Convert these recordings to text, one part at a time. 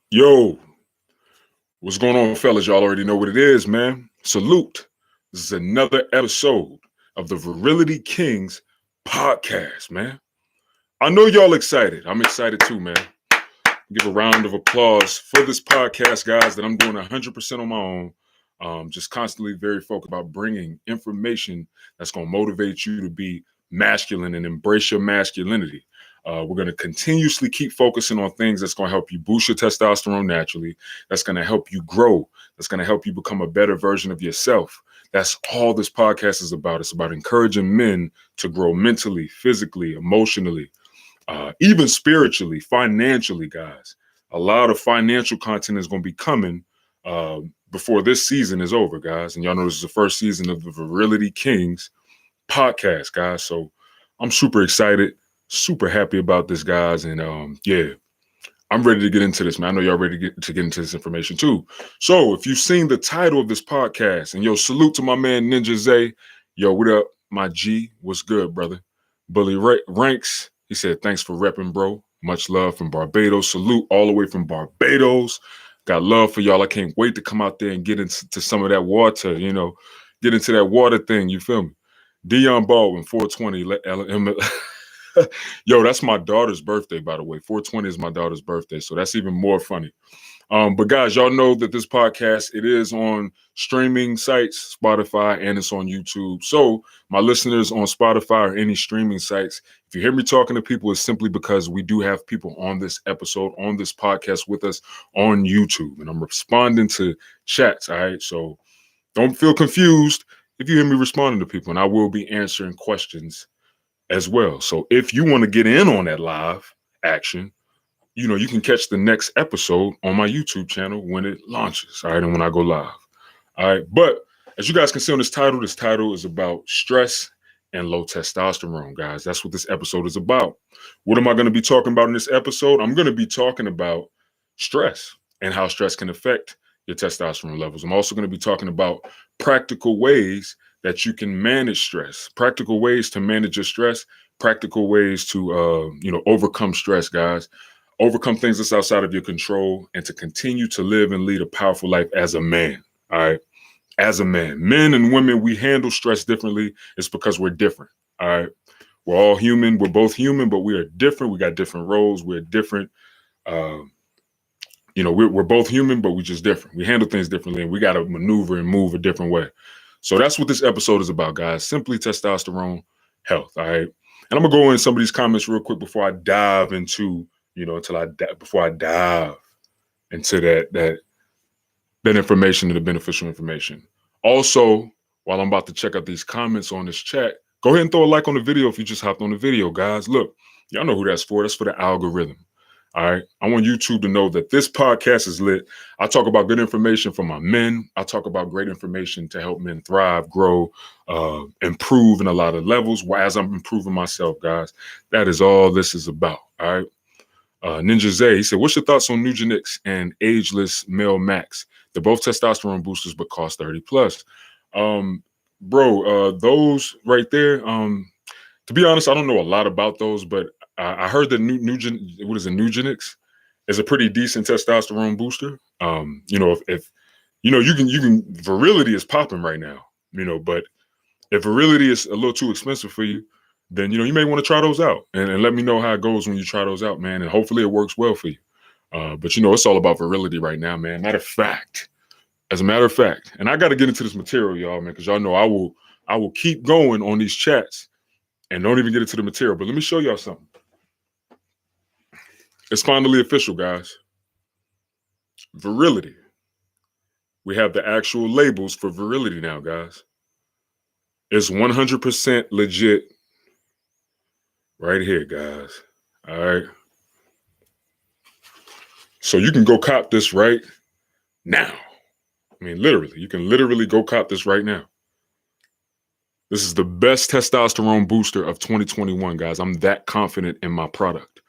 Yo, what's going on, fellas? Y'all already know what it is, man. Salute. This is another episode of the Virility Kings podcast, man. I know y'all excited. I'm excited too, man. Give a round of applause for this podcast, guys, that I'm doing 100% on my own. Just constantly very focused about bringing information that's going to motivate you to be masculine and embrace your masculinity. We're going to continuously keep focusing on things that's going to help you boost your testosterone naturally, that's going to help you grow, that's going to help you become a better version of yourself. That's all this podcast is about. It's about encouraging men to grow mentally, physically, emotionally, even spiritually, financially, guys. A lot of financial content is going to be coming before this season is over, guys. And y'all know this is the first season of the Virility Kings podcast, guys. So I'm super excited, super happy about this, guys. And yeah, I'm ready to get into this, man. I know y'all ready to get into this information too. So if you've seen the title of this podcast, and yo, salute to my man Ninja Zay. Yo, what up, my G? What's good, brother? Bully Ranks, he said, thanks for repping, bro. Much love from Barbados. Salute all the way from Barbados. Got love for y'all. I can't wait to come out there and get into some of that water, get into that water thing. You feel me? Dion Baldwin, 420. Yo, that's my daughter's birthday, by the way. 420 is my daughter's birthday, so that's even more funny. But guys, y'all know that this podcast, it is on streaming sites, Spotify, and it's on YouTube. So my listeners on Spotify or any streaming sites, if you hear me talking to people, it's simply because we do have people on this episode, on this podcast with us on YouTube. And I'm responding to chats, all right? So don't feel confused if you hear me responding to people, and I will be answering questions as well. So if you want to get in on that live action, you can catch the next episode on my YouTube channel when it launches, all right, and when I go live. All right. But as you guys can see on this title is about stress and low testosterone, guys. That's what this episode is about. What am I going to be talking about in this episode? I'm going to be talking about stress and how stress can affect your testosterone levels. I'm also going to be talking about practical ways that you can manage stress, practical ways to manage your stress, practical ways to, overcome stress, guys. Overcome things that's outside of your control, and to continue to live and lead a powerful life as a man. All right. As a man, men and women, we handle stress differently. It's because we're different. All right. We're all human. We're both human, but we are different. We got different roles. We're different. We're both human, but we're just different. We handle things differently, and we got to maneuver and move a different way. So that's what this episode is about, guys. Simply testosterone health. All right. And I'm going to go in some of these comments real quick before I dive into before I dive into that information and the beneficial information. Also, while I'm about to check out these comments on this chat, go ahead and throw a like on the video if you just hopped on the video, guys. Look, y'all know who that's for. That's for the algorithm. All right. I want YouTube to know that this podcast is lit. I talk about good information for my men. I talk about great information to help men thrive, grow, improve in a lot of levels as I'm improving myself, guys. That is all this is about. All right. Ninja Zay, he said, what's your thoughts on Nugenix and Ageless Male Max? They're both testosterone boosters, but cost 30 plus. Those right there, to be honest, I don't know a lot about those, but I heard that Nugenix is a pretty decent testosterone booster. If you can Virility is popping right now, but if Virility is a little too expensive for you, then you may want to try those out and let me know how it goes when you try those out, man. And hopefully it works well for you. But it's all about Virility right now, man. As a matter of fact, and I got to get into this material, y'all, man, because y'all know I will keep going on these chats and don't even get into the material. But let me show y'all something. It's finally official, guys. Virility. We have the actual labels for Virility now, guys. It's 100% legit. Right here, guys. All right. So you can go cop this right now. I mean, literally, you can literally go cop this right now. This is the best testosterone booster of 2021, guys. I'm that confident in my product.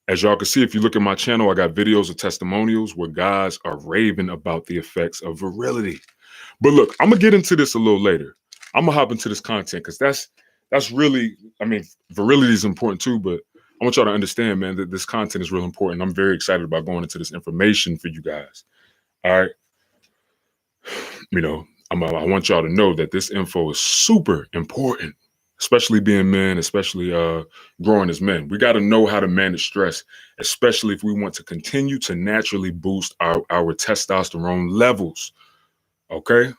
As y'all can see, if you look at my channel, I got videos of testimonials where guys are raving about the effects of Virility. But look, I'm going to get into this a little later. I'm going to hop into this content because that's really, Virility is important too, but I want y'all to understand, man, that this content is real important. I'm very excited about going into this information for you guys. All right. I want y'all to know that this info is super important, especially being men, especially growing as men. We got to know how to manage stress, especially if we want to continue to naturally boost our testosterone levels. Okay.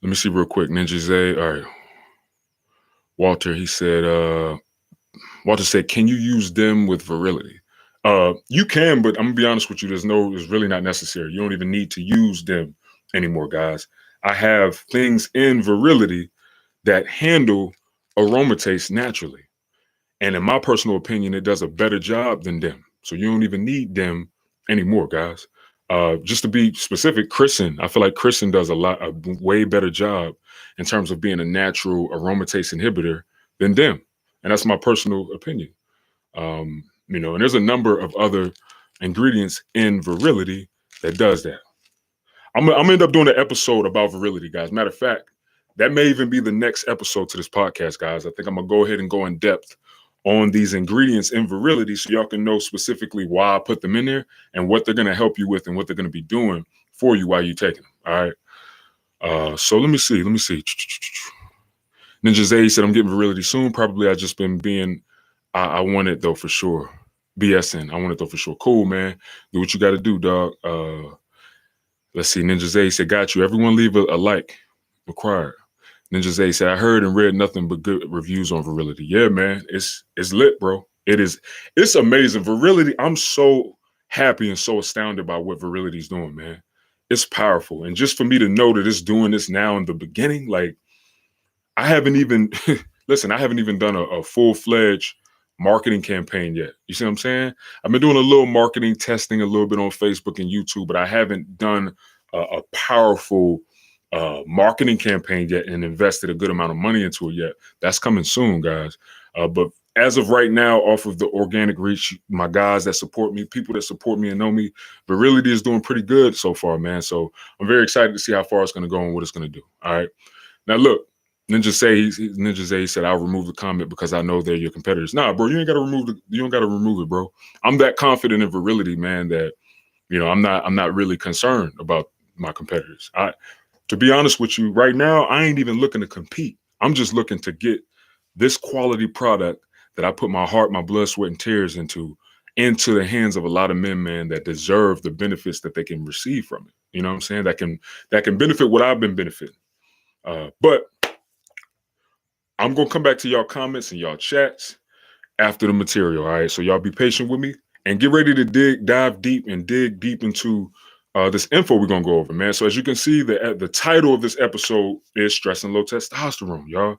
Let me see real quick. Ninja Zay. All right. Walter, Walter said, can you use them with virility? You can, but I'm gonna be honest with you. It's really not necessary. You don't even need to use them anymore, guys. I have things in virility that handle aromatase naturally. And in my personal opinion, it does a better job than them. So you don't even need them anymore, guys. Just to be specific, Chrisin, I feel like Chrisin does a way better job in terms of being a natural aromatase inhibitor than them. And that's my personal opinion. And there's a number of other ingredients in virility that does that. I'm gonna end up doing an episode about virility, guys. Matter of fact, that may even be the next episode to this podcast, guys. I think I'm gonna go ahead and go in depth on these ingredients in virility so y'all can know specifically why I put them in there and what they're gonna help you with and what they're gonna be doing for you while you're taking them. All right. So let me see. Ninja Zay said I'm getting virility soon. Probably I just been being I want it though for sure. BSing. I want it though for sure. Cool, man. Do what you got to do, dog. Let's see. Ninja Zay said, got you. Everyone leave a like. Required. Ninja Zay said, I heard and read nothing but good reviews on virility. Yeah, man. It's lit, bro. It's amazing. Virility. I'm so happy and so astounded by what virility is doing, man. It's powerful. And just for me to know that it's doing this now in the beginning, like I haven't even listen, I haven't even done a full-fledged marketing campaign yet. You see what I'm saying? I've been doing a little marketing testing a little bit on Facebook and YouTube, but I haven't done a powerful marketing campaign yet and invested a good amount of money into it yet. That's coming soon, guys. But as of right now, off of the organic reach, my guys that support me, people that support me and know me, Virility is doing pretty good so far, man. So I'm very excited to see how far it's going to go and what it's going to do. All right. Now, look, Ninja Zay said, I'll remove the comment because I know they're your competitors. Nah, bro, you don't gotta remove it, bro. I'm that confident in virility, man, that I'm not really concerned about my competitors. To be honest with you, right now, I ain't even looking to compete. I'm just looking to get this quality product that I put my heart, my blood, sweat, and tears into the hands of a lot of men, man, that deserve the benefits that they can receive from it. You know what I'm saying? That can benefit what I've been benefiting. But I'm going to come back to y'all comments and y'all chats after the material, all right? So y'all be patient with me and get ready to dive deep into this info we're going to go over, man. So as you can see, the title of this episode is Stress and Low Testosterone, y'all.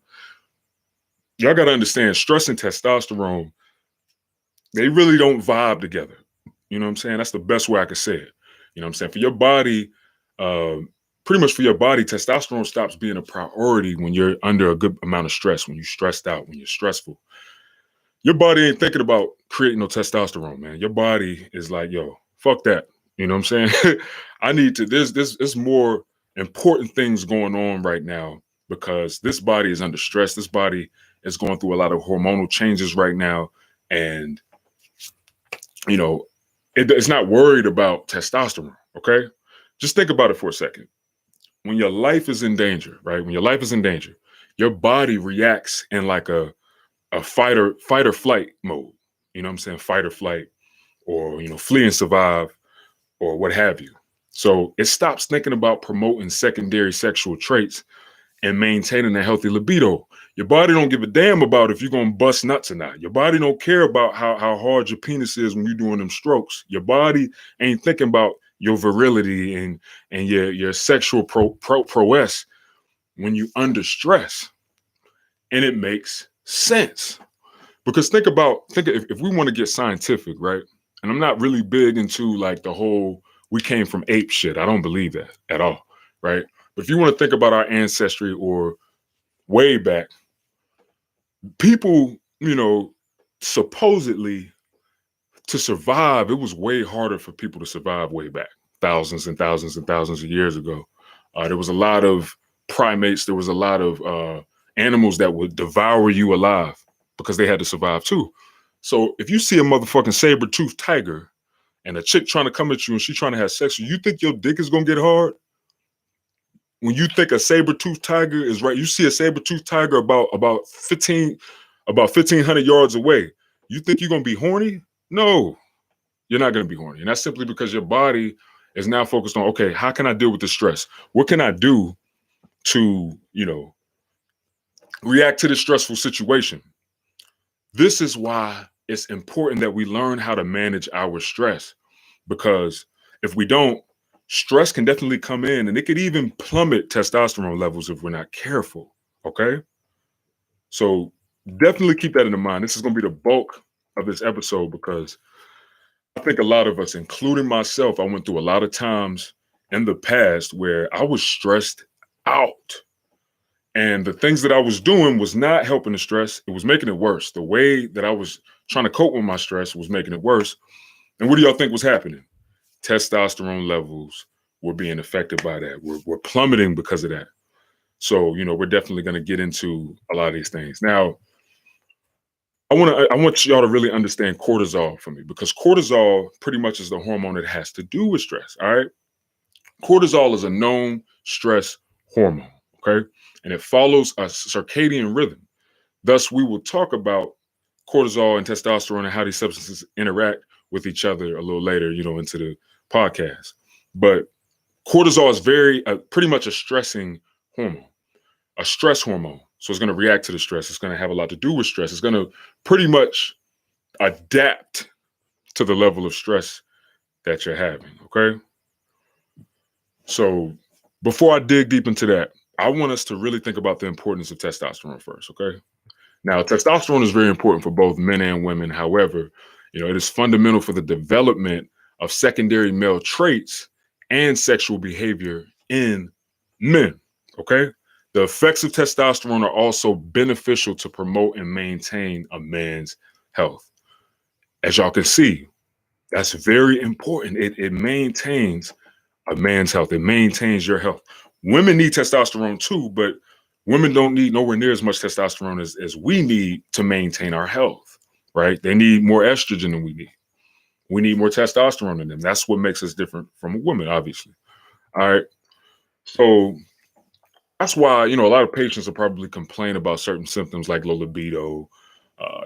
Y'all got to understand, stress and testosterone, they really don't vibe together. You know what I'm saying? That's the best way I could say it. You know what I'm saying? For your body, pretty much for your body, testosterone stops being a priority when you're under a good amount of stress, when you're stressed out, when you're stressful. Your body ain't thinking about creating no testosterone, man. Your body is like, yo, fuck that. You know what I'm saying? There's more important things going on right now because this body is under stress. This body is going through a lot of hormonal changes right now. And, it's not worried about testosterone, okay? Just think about it for a second. When your life is in danger, right? When your life is in danger, your body reacts in like a fight or flight mode. You know what I'm saying? Fight or flight, or flee and survive, or what have you. So it stops thinking about promoting secondary sexual traits and maintaining a healthy libido. Your body don't give a damn about if you're gonna bust nuts or not. Your body don't care about how hard your penis is when you're doing them strokes. Your body ain't thinking about your virility and your sexual prowess when you under stress. And it makes sense. Because think if we want to get scientific, right? And I'm not really big into like the whole we came from ape shit. I don't believe that at all, right? But if you want to think about our ancestry or way back, people, supposedly to survive, it was way harder for people to survive way back, thousands and thousands and thousands of years ago. There was a lot of primates. There was a lot of animals that would devour you alive. because they had to survive too. So if you see a motherfucking saber-toothed tiger and a chick trying to come at you and she trying to have sex with you, you think your dick is gonna get hard? When you think a saber-toothed tiger is right, you see a saber-toothed tiger about 1,500 yards away. You think you're gonna be horny? No, you're not gonna be horny. And that's simply because your body is now focused on, okay, how can I deal with the stress? What can I do to, react to this stressful situation? This is why it's important that we learn how to manage our stress, because if we don't, stress can definitely come in and it could even plummet testosterone levels if we're not careful. Okay. So definitely keep that in mind. This is going to be the bulk of this episode because I think a lot of us, including myself, I went through a lot of times in the past where I was stressed out. And the things that I was doing was not helping the stress. It was making it worse. The way that I was trying to cope with my stress was making it worse. And what do y'all think was happening? Testosterone levels were being affected by that. We're plummeting because of that. So, we're definitely going to get into a lot of these things. Now, I want y'all to really understand cortisol for me, because cortisol pretty much is the hormone that has to do with stress. All right. Cortisol is a known stress hormone. Okay. And it follows a circadian rhythm. Thus, we will talk about cortisol and testosterone and how these substances interact with each other a little later, into the podcast. But cortisol is pretty much a stressing hormone, a stress hormone. So it's going to react to the stress. It's going to have a lot to do with stress. It's going to pretty much adapt to the level of stress that you're having. Okay. So before I dig deep into that, I want us to really think about the importance of testosterone first. Okay. Now, testosterone is very important for both men and women. However, it is fundamental for the development of secondary male traits and sexual behavior in men. Okay. The effects of testosterone are also beneficial to promote and maintain a man's health. As y'all can see, that's very important. It maintains a man's health. It maintains your health. Women need testosterone too, but women don't need nowhere near as much testosterone as we need to maintain our health, right? They need more estrogen than we need. We need more testosterone in them. That's what makes us different from a woman, obviously. All right. So that's why, a lot of patients will probably complain about certain symptoms like low libido,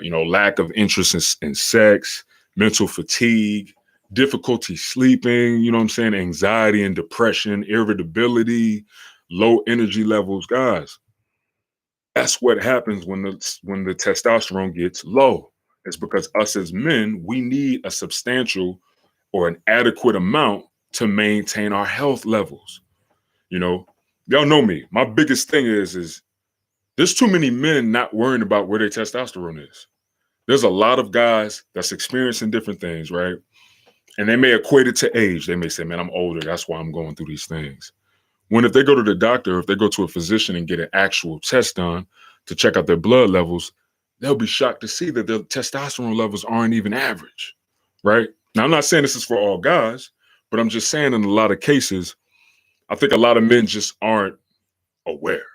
lack of interest in sex, mental fatigue, difficulty sleeping, anxiety and depression, irritability, low energy levels. Guys, that's what happens when the testosterone gets low. It's because us as men, we need a substantial or an adequate amount to maintain our health levels. Y'all know me. My biggest thing is there's too many men not worrying about where their testosterone is. There's a lot of guys that's experiencing different things, right? And they may equate it to age. They may say, man, I'm older. That's why I'm going through these things. When if they go to the doctor, if they go to a physician and get an actual test done to check out their blood levels, they'll be shocked to see that their testosterone levels aren't even average, right? Now, I'm not saying this is for all guys, but I'm just saying in a lot of cases, I think a lot of men just aren't aware.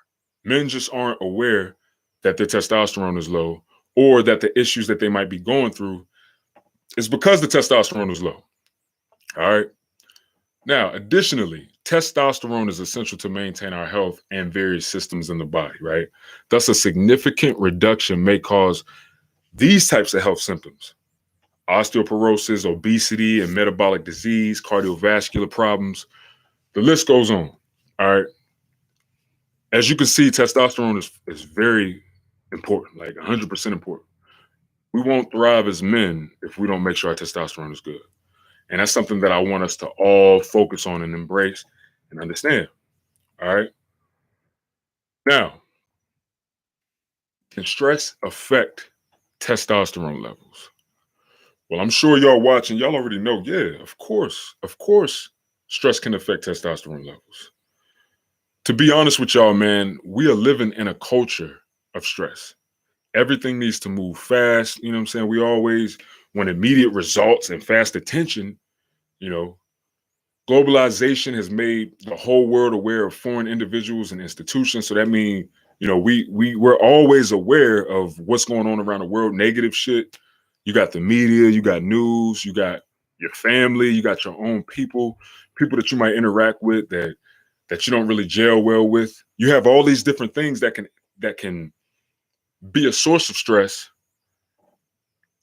Men just aren't aware that their testosterone is low, or that the issues that they might be going through is because the testosterone is low. All right. Now, additionally, testosterone is essential to maintain our health and various systems in the body, right? Thus, a significant reduction may cause these types of health symptoms: osteoporosis, obesity, and metabolic disease, cardiovascular problems. The list goes on. All right. As you can see, testosterone is very important, like 100% important. We won't thrive as men if we don't make sure our testosterone is good. And that's something that I want us to all focus on and embrace and understand. All right. Now, can stress affect testosterone levels? Well, I'm sure y'all watching, y'all already know. Yeah, of course. Of course, stress can affect testosterone levels. To be honest with y'all, man, we are living in a culture of stress. Everything needs to move fast. You know what I'm saying? We always want immediate results and fast attention. You know, globalization has made the whole world aware of foreign individuals and institutions. So that means You know, we're always aware of what's going on around the world, negative shit. You got the media, you got news, you got your family, you got your own people, people that you might interact with that you don't really gel well with. You have all these different things that can be a source of stress.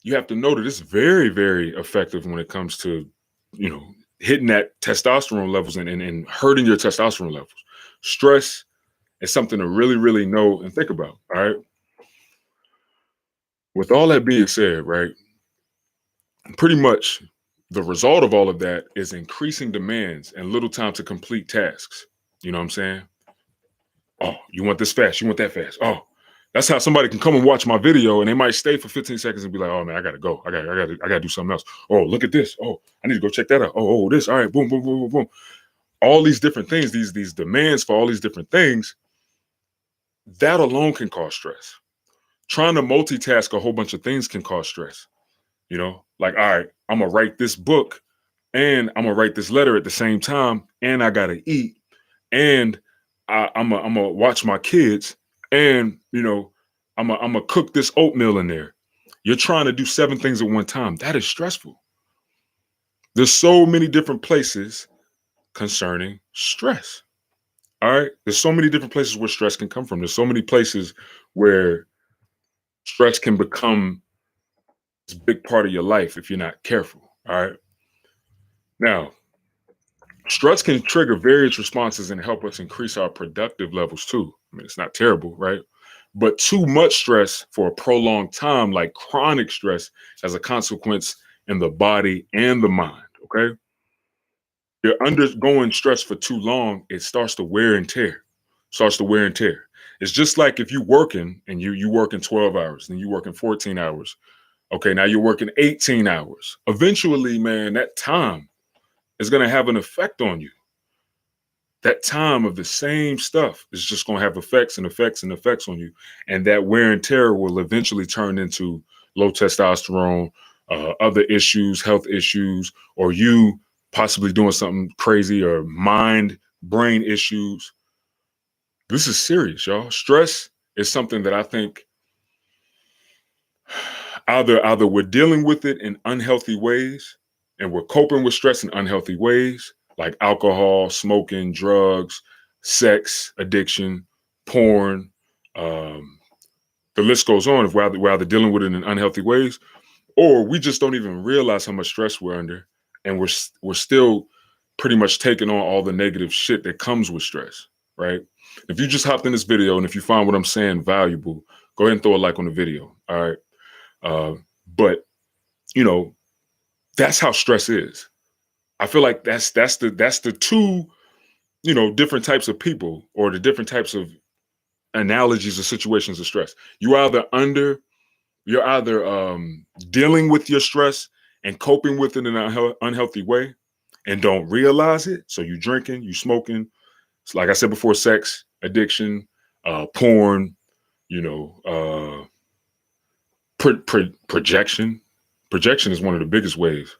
You have to know that it's very, very effective when it comes to, you know, hitting that testosterone levels and hurting your testosterone levels. Stress is something to really, really know and think about. All right. With all that being said, right, pretty much the result of all of that is increasing demands and little time to complete tasks. You know what I'm saying? Oh, you want this fast, you want that fast. Oh, that's how somebody can come and watch my video and they might stay for 15 seconds and be like, oh man, I gotta go. I gotta do something else. Oh, look at this. Oh, I need to go check that out. Oh, this. All right, boom, boom, boom, boom, boom. All these different things, these demands for all these different things, that alone can cause stress. Trying to multitask a whole bunch of things can cause stress. You know, like, all right, I'm gonna write this book and I'm gonna write this letter at the same time, and I gotta eat, and I'm gonna watch my kids, and I'm gonna cook this oatmeal in there. You're trying to do 7 things at one time. That is stressful. There's so many different places concerning stress. All right. There's so many different places where stress can come from. There's so many places where stress can become this big part of your life if you're not careful. All right. Now, stress can trigger various responses and help us increase our productive levels too. I mean, it's not terrible, right? But too much stress for a prolonged time, like chronic stress, has a consequence in the body and the mind. Okay. You're undergoing stress for too long, it starts to wear and tear. Starts to wear and tear. It's just like if you're working and you working 12 hours, then you working 14 hours. Okay, now you're working 18 hours. Eventually, man, that time is going to have an effect on you. That time of the same stuff is just going to have effects and effects and effects on you. And that wear and tear will eventually turn into low testosterone, other issues, health issues, or you possibly doing something crazy or mind brain issues. This is serious, y'all. Stress is something that I think either we're dealing with it in unhealthy ways and we're coping with stress in unhealthy ways, like alcohol, smoking, drugs, sex addiction, porn. um, the list goes on. If we're either dealing with it in unhealthy ways, or we just don't even realize how much stress we're under, and we're still pretty much taking on all the negative shit that comes with stress, right? If you just hopped in this video and if you find what I'm saying valuable, go ahead and throw a like on the video. All right. Uh, but you know, that's how stress is. I feel like that's the two, different types of people, or the different types of analogies or situations of stress. You're either dealing with your stress and coping with it in an unhealthy way and don't realize it. So you drinking, you smoking. It's like I said before, sex addiction, porn, you know, projection. Projection is one of the biggest ways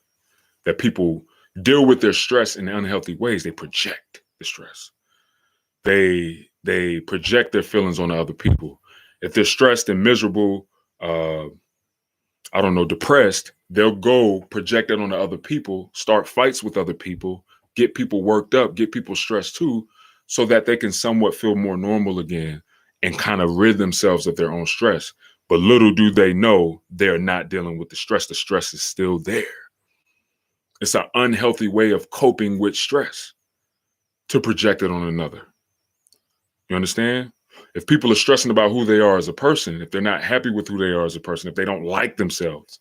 that people deal with their stress in unhealthy ways. They project the stress. They project their feelings on other people. If they're stressed and miserable, uh, I don't know, depressed, they'll go project it on the other people, start fights with other people, get people worked up, get people stressed too, so that they can somewhat feel more normal again and kind of rid themselves of their own stress. But little do they know they're not dealing with the stress. The stress is still there. It's an unhealthy way of coping with stress to project it on another. You understand? If people are stressing about who they are as a person, if they're not happy with who they are as a person, if they don't like themselves,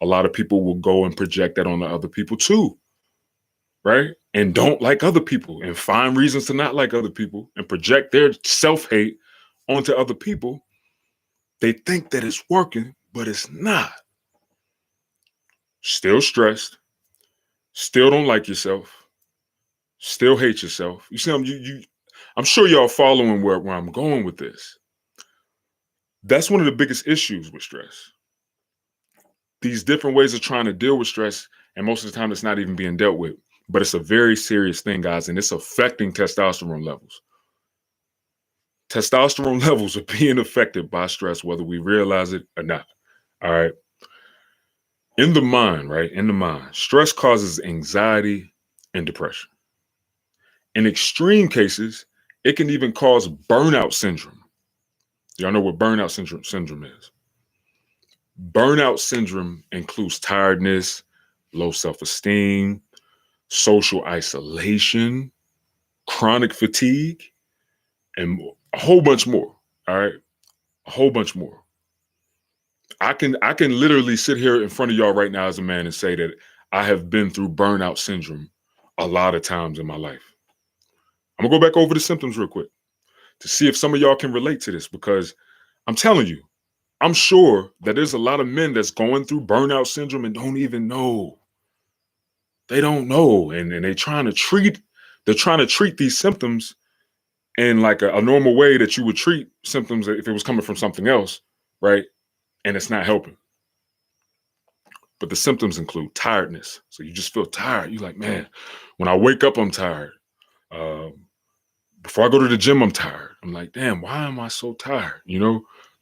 a lot of people will go and project that on the other people too, right? And don't like other people and find reasons to not like other people and project their self-hate onto other people. They think that it's working, but it's not. Still stressed, still don't like yourself, still hate yourself. You see, I'm sure y'all following where I'm going with this. That's one of the biggest issues with stress. These different ways of trying to deal with stress, and most of the time it's not even being dealt with. But it's a very serious thing, guys, and it's affecting testosterone levels. Testosterone levels are being affected by stress, whether we realize it or not. All right. In the mind, right? In the mind, stress causes anxiety and depression. In extreme cases, it can even cause burnout syndrome. Y'all know what burnout syndrome is. Burnout syndrome includes tiredness, low self-esteem, social isolation, chronic fatigue, and a whole bunch more. All right. A whole bunch more. I can literally sit here in front of y'all right now as a man and say that I have been through burnout syndrome a lot of times in my life. I'm gonna go back over the symptoms real quick to see if some of y'all can relate to this, because I'm telling you, I'm sure that there's a lot of men that's going through burnout syndrome and don't even know. They don't know. And they're trying to treat these symptoms in like a normal way that you would treat symptoms if it was coming from something else, right? And it's not helping. But the symptoms include tiredness. So you just feel tired. You're like, man, when I wake up, I'm tired. Before I go to the gym, I'm tired. I'm like, damn, why am I so tired?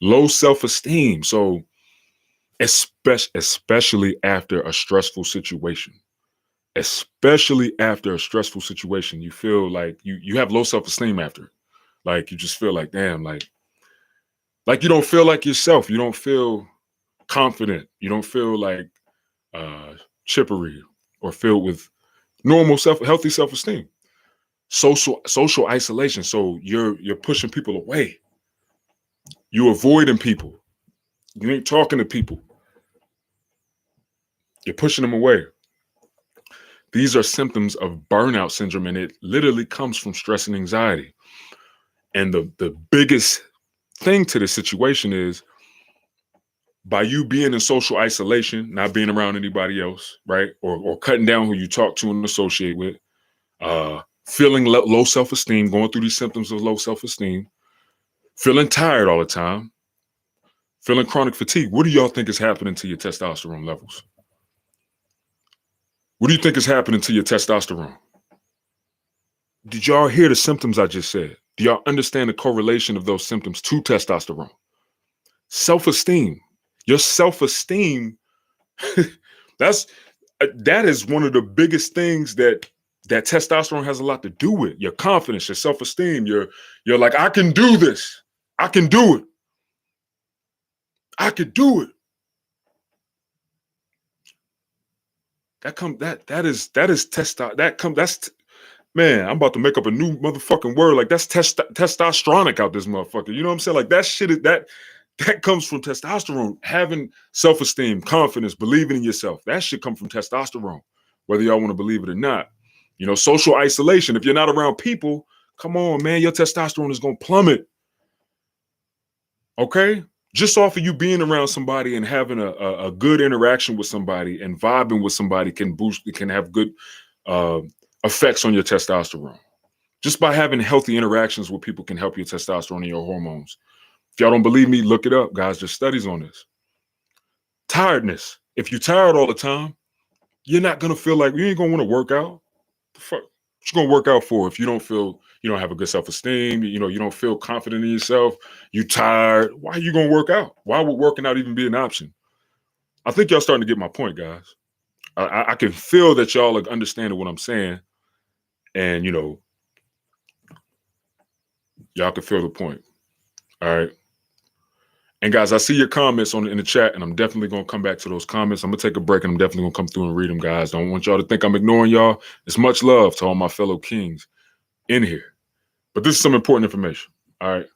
Low self-esteem. So especially after a stressful situation, you feel like you have low self-esteem after it. Like you just feel like, damn, like you don't feel like yourself. You don't feel confident. You don't feel like chippery or filled with normal healthy self-esteem. Social isolation. So you're pushing people away. You avoiding people. You ain't talking to people. You're pushing them away. These are symptoms of burnout syndrome, and it literally comes from stress and anxiety. And the biggest thing to this situation is, by you being in social isolation, not being around anybody else, right? Or cutting down who you talk to and associate with, feeling low self-esteem, going through these symptoms of low self-esteem, feeling tired all the time, feeling chronic fatigue. What do y'all think is happening to your testosterone levels? What do you think is happening to your testosterone? Did y'all hear the symptoms I just said? Do y'all understand the correlation of those symptoms to testosterone? Self-esteem. Your self-esteem, that is one of the biggest things that testosterone has a lot to do with. Your confidence, your self-esteem. You're like, I can do this. I can do it. I could do it. Man, I'm about to make up a new motherfucking word. Like, that's testosteronic out this motherfucker. You know what I'm saying? Like, that shit is that comes from testosterone. Having self-esteem, confidence, believing in yourself. That shit come from testosterone, whether y'all want to believe it or not. Social isolation. If you're not around people, come on, man, your testosterone is gonna plummet. Okay? Just off of you being around somebody and having a good interaction with somebody and vibing with somebody can have good effects on your testosterone. Just by having healthy interactions with people can help your testosterone and your hormones. If y'all don't believe me, look it up, guys. There's studies on this. Tiredness. If you're tired all the time, you're not gonna feel like you ain't gonna want to work out. The fuck? What you gonna work out for if you don't have a good self-esteem, you don't feel confident in yourself, you tired? Why are you gonna work out? Why would working out even be an option? I think y'all starting to get my point, guys. I can feel that y'all are understanding what I'm saying, and y'all can feel the point. All right. And guys, I see your comments in the chat, and I'm definitely gonna come back to those comments. I'm gonna take a break, and I'm definitely gonna come through and read them, guys. Don't want y'all to think I'm ignoring y'all. It's much love to all my fellow kings in here. But this is some important information. All right.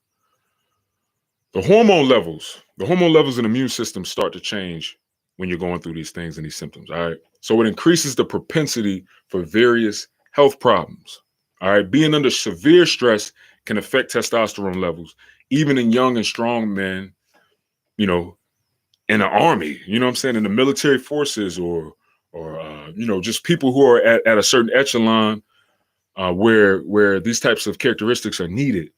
The hormone levels and immune system start to change when you're going through these things and these symptoms. All right. So it increases the propensity for various health problems. All right. Being under severe stress can affect testosterone levels, even in young and strong men, in the army, you know what I'm saying, in the military forces, or just people who are at a certain echelon where these types of characteristics are needed,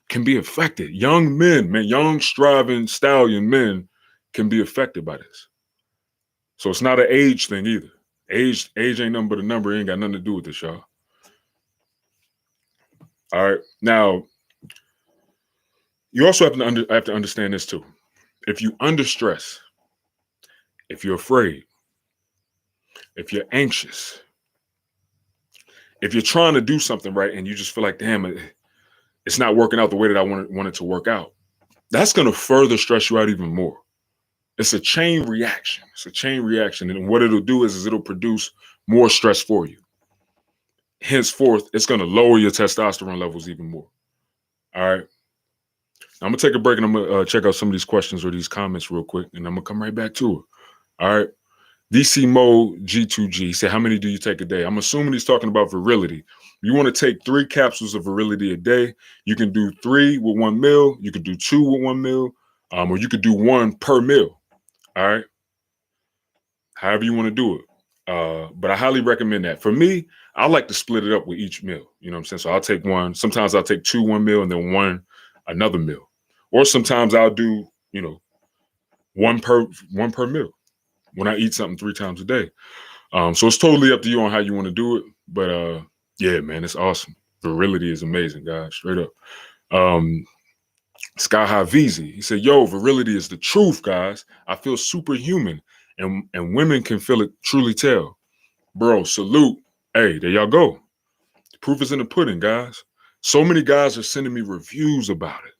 can be affected. Young men, man, young striving stallion men can be affected by this. So it's not an age thing either. Age ain't nothing but a number. It ain't got nothing to do with this, y'all. All right. Now, You also have to understand this too. If you under stress, if you're afraid, if you're anxious, if you're trying to do something right and you just feel like, damn, it's not working out the way that I want it to work out, that's going to further stress you out even more. It's a chain reaction. It's a chain reaction. And what it'll do is it'll produce more stress for you. Henceforth, it's going to lower your testosterone levels even more. All right. Now, I'm going to take a break and I'm going to check out some of these questions or these comments real quick, and I'm going to come right back to it. All right. DC Mo G2G said, how many do you take a day? I'm assuming he's talking about virility. You want to take 3 capsules of virility a day. You can do 3 with 1 meal. You could do 2 with 1 meal, or you could do 1 per meal. All right. However you want to do it. But I highly recommend that. For me, I like to split it up with each meal. You know what I'm saying? So I'll take 1. Sometimes I'll take 2 1 meal and then 1 another meal. Or sometimes I'll do, 1 per meal when I eat something 3 times a day. So it's totally up to you on how you want to do it. But yeah, man, it's awesome. Virility is amazing, guys. Straight up. Sky High VZ, he said, yo, virility is the truth, guys. I feel superhuman, and women can feel it, truly tell. Bro, salute. Hey, there y'all go. The proof is in the pudding, guys. So many guys are sending me reviews about it.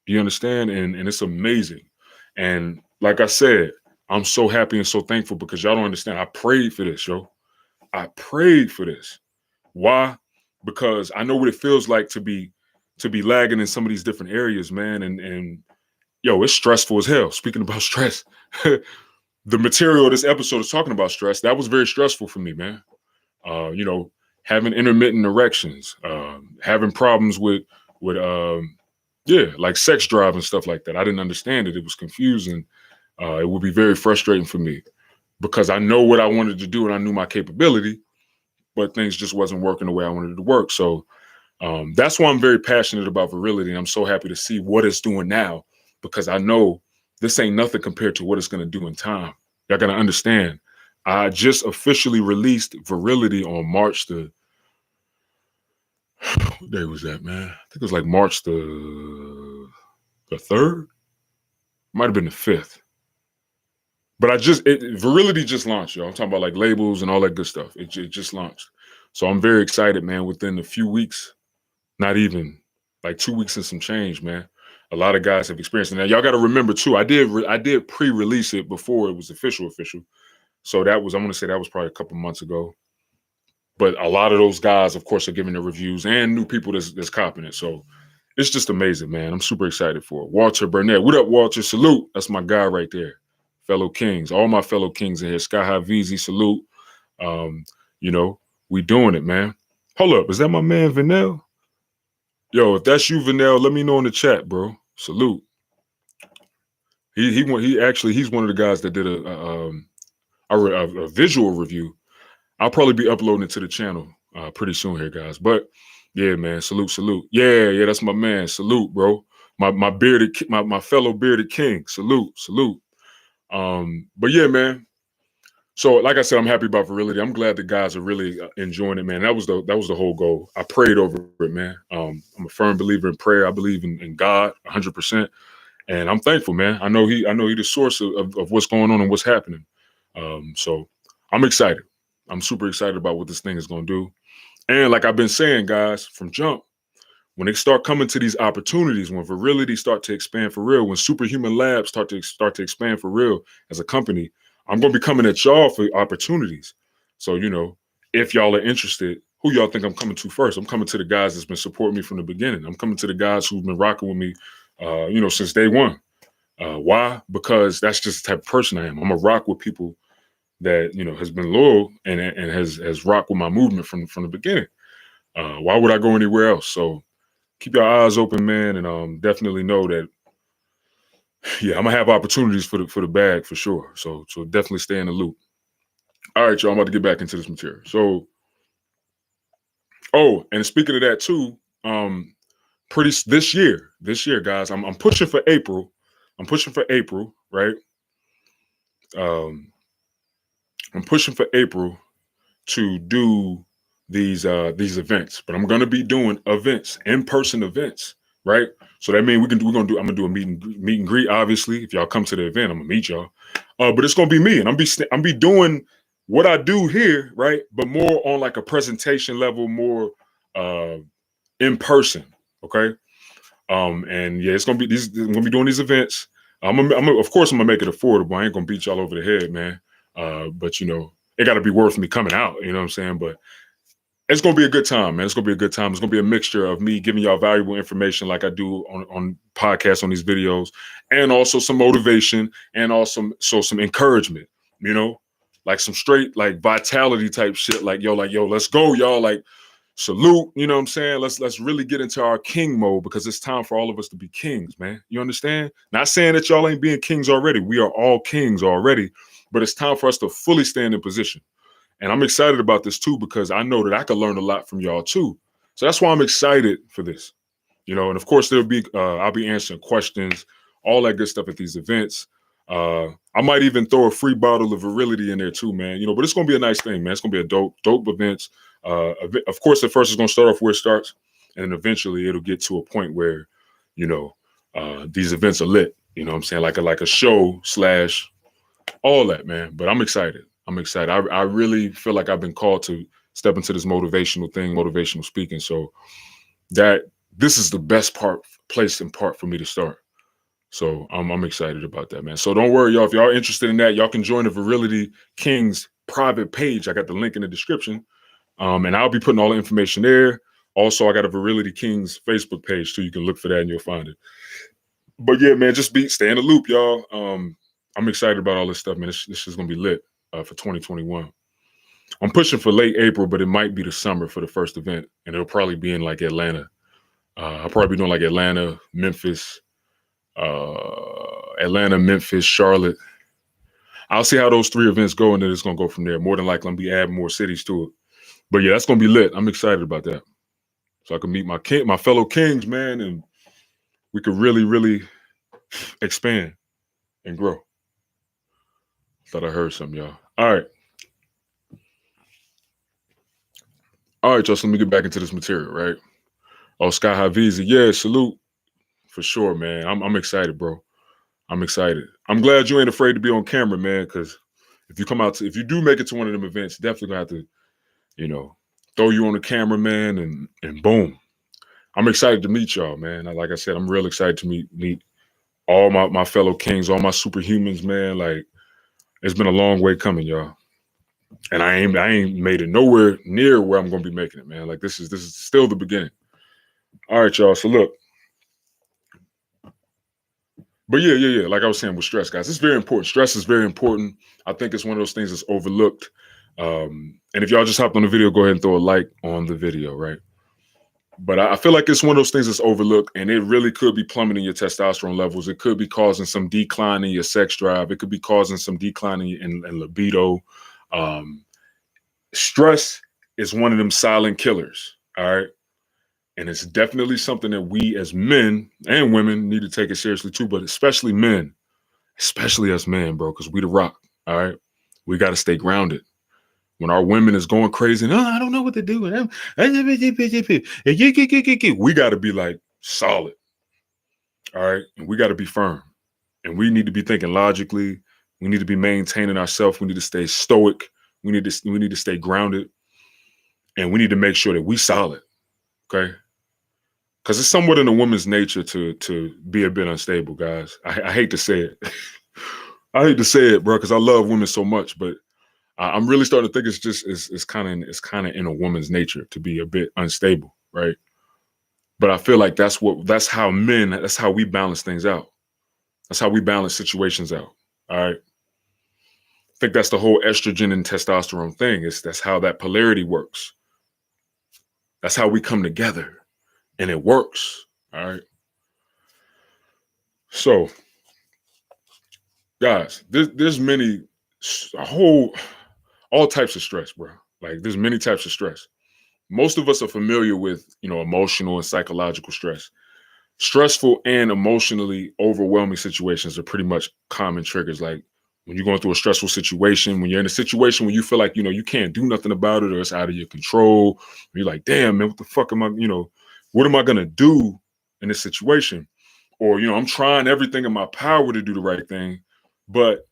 Do you understand? And it's amazing. And like I said, I'm so happy and so thankful because y'all don't understand. I prayed for this, yo. I prayed for this. Why? Because I know what it feels like to be lagging in some of these different areas, man. And yo, it's stressful as hell. Speaking about stress, the material of this episode is talking about stress. That was very stressful for me, man. Having intermittent erections, having problems with like sex drive and stuff like that. I didn't understand it. It was confusing. It would be very frustrating for me because I know what I wanted to do and I knew my capability, but things just wasn't working the way I wanted it to work. So that's why I'm very passionate about virility. And I'm so happy to see what it's doing now because I know this ain't nothing compared to what it's going to do in time. Y'all got to understand. I just officially released Virility on March what day was that, man? I think it was like March the 3rd. Might have been the 5th. But Virility just launched, y'all. I'm talking about like labels and all that good stuff. It just launched. So I'm very excited, man. Within a few weeks, not even like 2 weeks and some change, man. A lot of guys have experienced it. Now, y'all got to remember too, I did pre-release it before it was official. So I want to say that was probably a couple months ago. But a lot of those guys, of course, are giving their reviews and new people that's copying it. So it's just amazing, man. I'm super excited for it. Walter Burnett. What up, Walter? Salute. That's my guy right there. Fellow Kings. All my fellow Kings in here. Sky High VZ, salute. We doing it, man. Hold up. Is that my man, Vanell? Yo, if that's you, Vanell, let me know in the chat, bro. Salute. He's one of the guys that did a visual review. I'll probably be uploading it to the channel pretty soon here, guys. But yeah, man, salute. Yeah, that's my man. Salute, bro. My bearded, my fellow bearded king. Salute. But yeah, man. So like I said, I'm happy about Virility. I'm glad the guys are really enjoying it, man. That was the whole goal. I prayed over it, man. I'm a firm believer in prayer. I believe in God 100%. And I'm thankful, man. I know he the source of what's going on and what's happening. So I'm excited. I'm super excited about what this thing is going to do. And like I've been saying, guys, from jump, when they start coming to these opportunities, when Virility start to expand for real, when Superhuman Labs start to expand for real as a company, I'm going to be coming at y'all for opportunities. So, if y'all are interested, who y'all think I'm coming to first? I'm coming to the guys that's been supporting me from the beginning. I'm coming to the guys who've been rocking with me, since day one. Why? Because that's just the type of person I am. I'm a rock with people that has been loyal and has rocked with my movement from the beginning. Why would I go anywhere else? So keep your eyes open, man, and definitely know that I'm gonna have opportunities for the bag for sure. So definitely stay in the loop. All right, y'all. I'm about to get back into this material. So, and speaking of that too, this year, guys, I'm pushing for April. I'm pushing for April, right? I'm pushing for April to do these events, but I'm gonna be doing events, in-person events right? So that means I'm gonna do a meet and greet. Obviously, if y'all come to the event, I'm gonna meet y'all. But it's gonna be me, and I'm be doing what I do here, right? But more on like a presentation level, more uh in person. Okay. And yeah, I'm gonna be doing these events. Of course, I'm gonna make it affordable. I ain't gonna beat y'all over the head, man. But you know, it got to be worth me coming out. You know what I'm saying? But it's gonna be a good time, man. It's gonna be a good time. It's gonna be a mixture of me giving y'all valuable information, like I do on podcasts, on these videos, and also some motivation, and also some encouragement. You know, like some straight like vitality type shit. Like yo, let's go, y'all. Like salute. You know what I'm saying? Let's really get into our king mode, because it's time for all of us to be kings, man. You understand? Not saying that y'all ain't being kings already. We are all kings already, but it's time for us to fully stand in position. And I'm excited about this too, because I know that I could learn a lot from y'all too. So that's why I'm excited for this. You know, and of course I'll be answering questions, all that good stuff at these events. I might even throw a free bottle of Virility in there too, man. You know, but it's gonna be a nice thing, man. It's gonna be a dope events. Of course, at first it's gonna start off where it starts, and then eventually it'll get to a point where, you know, these events are lit. You know what I'm saying? Like a show slash all that, man. But I'm excited. I'm excited. I really feel like I've been called to step into this motivational thing, motivational speaking. So that this is the best place and part for me to start. So I'm excited about that, man. So don't worry, y'all. If y'all are interested in that, y'all can join the Virility Kings private page. I got the link in the description. And I'll be putting all the information there. Also, I got a Virility Kings Facebook page too. You can look for that and you'll find it. But yeah, man, just stay in the loop, y'all. I'm excited about all this stuff, man. This is gonna be lit for 2021. I'm pushing for late April, but it might be the summer for the first event, and it'll probably be in like Atlanta. I'll probably be doing like Atlanta, Memphis, Charlotte. I'll see how those 3 events go, and then it's gonna go from there. More than likely, I'm gonna be adding more cities to it. But yeah, that's gonna be lit. I'm excited about that. So I can meet my fellow kings, man, and we could really expand and grow. Thought I heard something, y'all. All right, y'all. So let me get back into this material, right? Oh, Sky High Visa, yeah, salute for sure, man. I'm excited, bro. I'm excited. I'm glad you ain't afraid to be on camera, man. Because if you do make it to one of them events, definitely gonna have to, you know, throw you on the camera, man, and boom. I'm excited to meet y'all, man. Like I said, I'm real excited to meet all my fellow kings, all my superhumans, man. Like it's been a long way coming, y'all. And I ain't made it nowhere near where I'm gonna be making it, man. Like this is still the beginning. All right, y'all. So look. But yeah. Like I was saying with stress, guys, it's very important. Stress is very important. I think it's one of those things that's overlooked. And if y'all just hopped on the video, go ahead and throw a like on the video, right? But I feel like it's one of those things that's overlooked, and it really could be plummeting your testosterone levels. It could be causing some decline in your sex drive. It could be causing some decline in libido. Stress is one of them silent killers, all right? And it's definitely something that we as men and women need to take it seriously too, but especially men, especially us men, bro, because we the rock, all right? We got to stay grounded. When our women is going crazy, and, I don't know what to do. We got to be like solid, all right? And we got to be firm. And we need to be thinking logically. We need to be maintaining ourselves. We need to stay stoic. We need to stay grounded. And we need to make sure that we solid, okay? Because it's somewhat in a woman's nature to be a bit unstable, guys. I hate to say it. I hate to say it, bro, because I love women so much, but I'm really starting to think it's kind of in a woman's nature to be a bit unstable, right? But I feel like that's how we balance things out. That's how we balance situations out. All right. I think that's the whole estrogen and testosterone thing. That's how that polarity works. That's how we come together, and it works. All right. So, guys, there's all types of stress, bro. Like there's many types of stress. Most of us are familiar with, emotional and psychological stress. Stressful and emotionally overwhelming situations are pretty much common triggers. Like when you're going through a stressful situation, when you're in a situation where you feel like, you can't do nothing about it, or it's out of your control. You're like, damn, man, what the fuck what am I going to do in this situation, or I'm trying everything in my power to do the right thing, but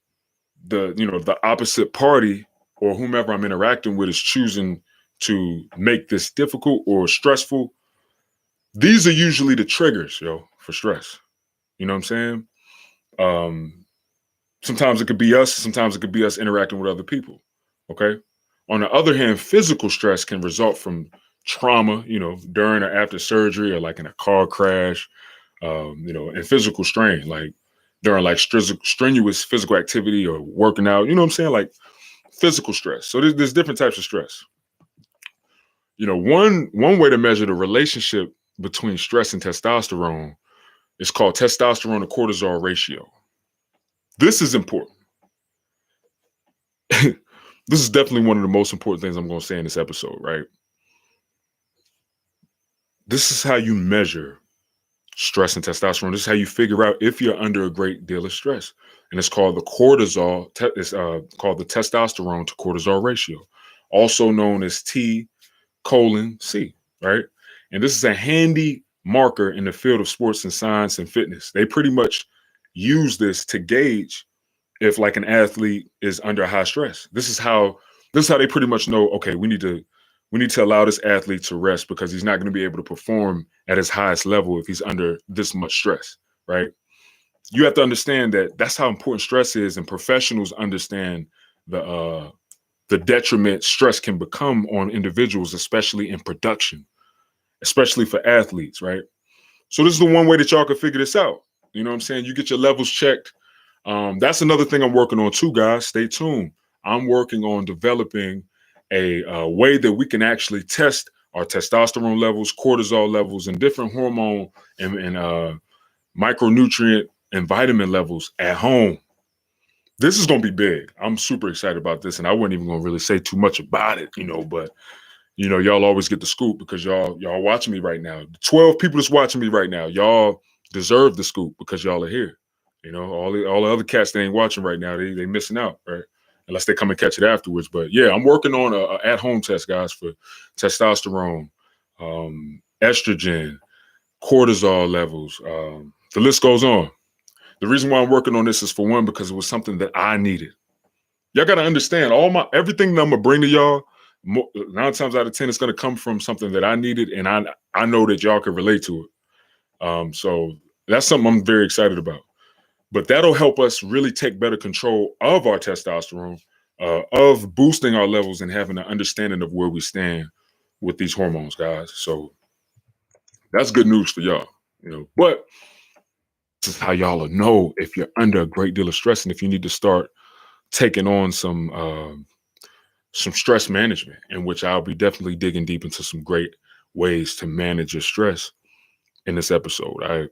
the opposite party or whomever I'm interacting with is choosing to make this difficult or stressful. These are usually the triggers, for stress. You know what I'm saying? Sometimes it could be us, sometimes it could be us interacting with other people. Okay. On the other hand, physical stress can result from trauma, during or after surgery, or like in a car crash, and physical strain, like during like strenuous physical activity or working out, you know what I'm saying? Like physical stress. So there's different types of stress. One way to measure the relationship between stress and testosterone is called testosterone to cortisol ratio. This is important. This is definitely one of the most important things I'm going to say in this episode, right? This is how you measure stress and testosterone. This is how you figure out if you're under a great deal of stress. And it's called the cortisol, it's called the testosterone to cortisol ratio, also known as T:(C), right? And this is a handy marker in the field of sports and science and fitness. They pretty much use this to gauge if like an athlete is under high stress. This is how they pretty much know, okay, we need to allow this athlete to rest because he's not going to be able to perform at his highest level if he's under this much stress, right? You have to understand that that's how important stress is, and professionals understand the detriment stress can become on individuals, especially in production, especially for athletes, right? So this is the one way that y'all can figure this out. You know what I'm saying? You get your levels checked. That's another thing I'm working on too, guys. Stay tuned. I'm working on developing a way that we can actually test our testosterone levels, cortisol levels, and different hormone and micronutrient and vitamin levels at home. This is going to be big. I'm super excited about this, and I wasn't even going to really say too much about it, but y'all always get the scoop because y'all watching me right now. 12 people that's watching me right now, y'all deserve the scoop because y'all are here. All the other cats that ain't watching right now, they missing out, right? Unless they come and catch it afterwards. But yeah, I'm working on a at-home test, guys, for testosterone, estrogen, cortisol levels. The list goes on. The reason why I'm working on this is, for one, because it was something that I needed. Y'all got to understand, everything that I'm gonna bring to y'all, 9 times out of 10, it's gonna come from something that I needed, and I know that y'all can relate to it. So that's something I'm very excited about. But that'll help us really take better control of our testosterone, of boosting our levels and having an understanding of where we stand with these hormones, guys. So that's good news for y'all, But this is how y'all will know if you're under a great deal of stress and if you need to start taking on some stress management, in which I'll be definitely digging deep into some great ways to manage your stress in this episode. All right.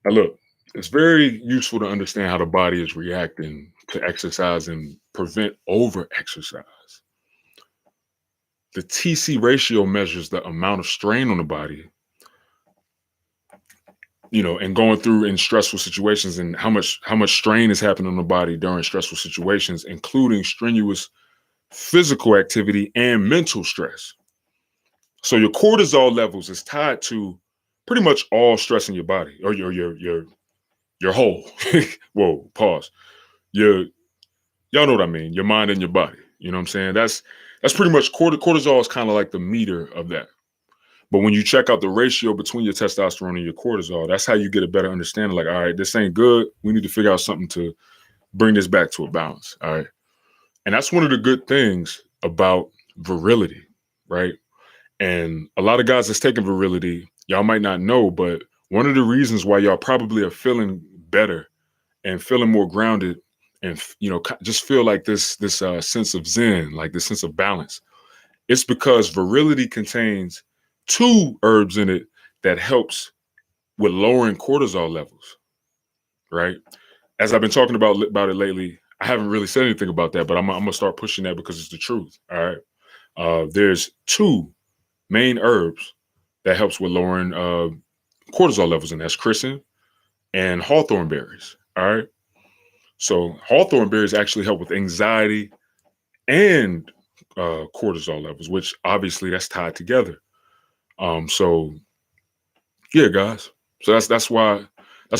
Now, look, it's very useful to understand how the body is reacting to exercise and prevent over exercise. The T:(C) ratio measures the amount of strain on the body, and going through in stressful situations, and how much strain is happening on the body during stressful situations, including strenuous physical activity and mental stress. So your cortisol levels is tied to pretty much all stress in your body, or your whole. Whoa, pause. Y'all know what I mean. Your mind and your body. You know what I'm saying? That's pretty much cortisol is kind of like the meter of that. But when you check out the ratio between your testosterone and your cortisol, that's how you get a better understanding. Like, all right, this ain't good. We need to figure out something to bring this back to a balance. All right. And that's one of the good things about virility, right? And a lot of guys that's taking virility, y'all might not know, but one of the reasons why y'all probably are feeling better and feeling more grounded and, just feel like this sense of zen, like this sense of balance, it's because virility contains 2 herbs in it that helps with lowering cortisol levels, right? As I've been talking about it lately, I haven't really said anything about that, but I'm gonna start pushing that because it's the truth. All right. There's 2 main herbs that helps with lowering cortisol levels, and that's chrism and hawthorn berries. All right. So hawthorn berries actually help with anxiety and cortisol levels, which obviously that's tied together. So Yeah, guys. So that's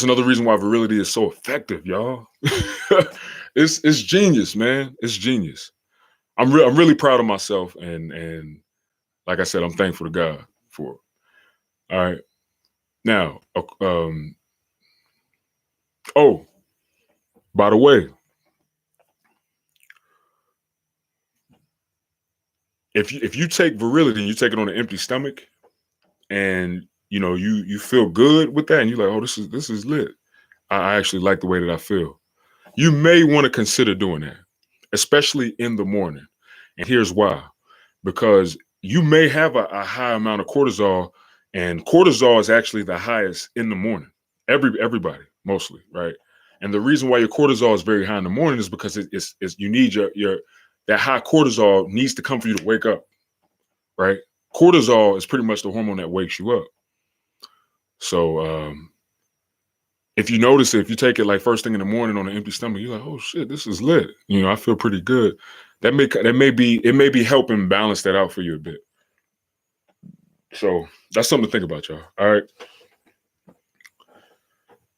another reason why virility is so effective, y'all. It's genius, man. It's genius. I'm really proud of myself, and like I said, I'm thankful to God for it. All right. Now, oh, by the way, if you take virility and you take it on an empty stomach, and you feel good with that, and you're like, oh, this is lit. I actually like the way that I feel. You may want to consider doing that, especially in the morning. And here's why: because you may have a high amount of cortisol, and cortisol is actually the highest in the morning. Everybody, mostly, right? And the reason why your cortisol is very high in the morning is because it's you need your that high cortisol needs to come for you to wake up, right? Cortisol is pretty much the hormone that wakes you up. So if you notice it, if you take it like first thing in the morning on an empty stomach, you're like, oh shit, this is lit. I feel pretty good. That may be helping balance that out for you a bit. So that's something to think about, y'all. All right.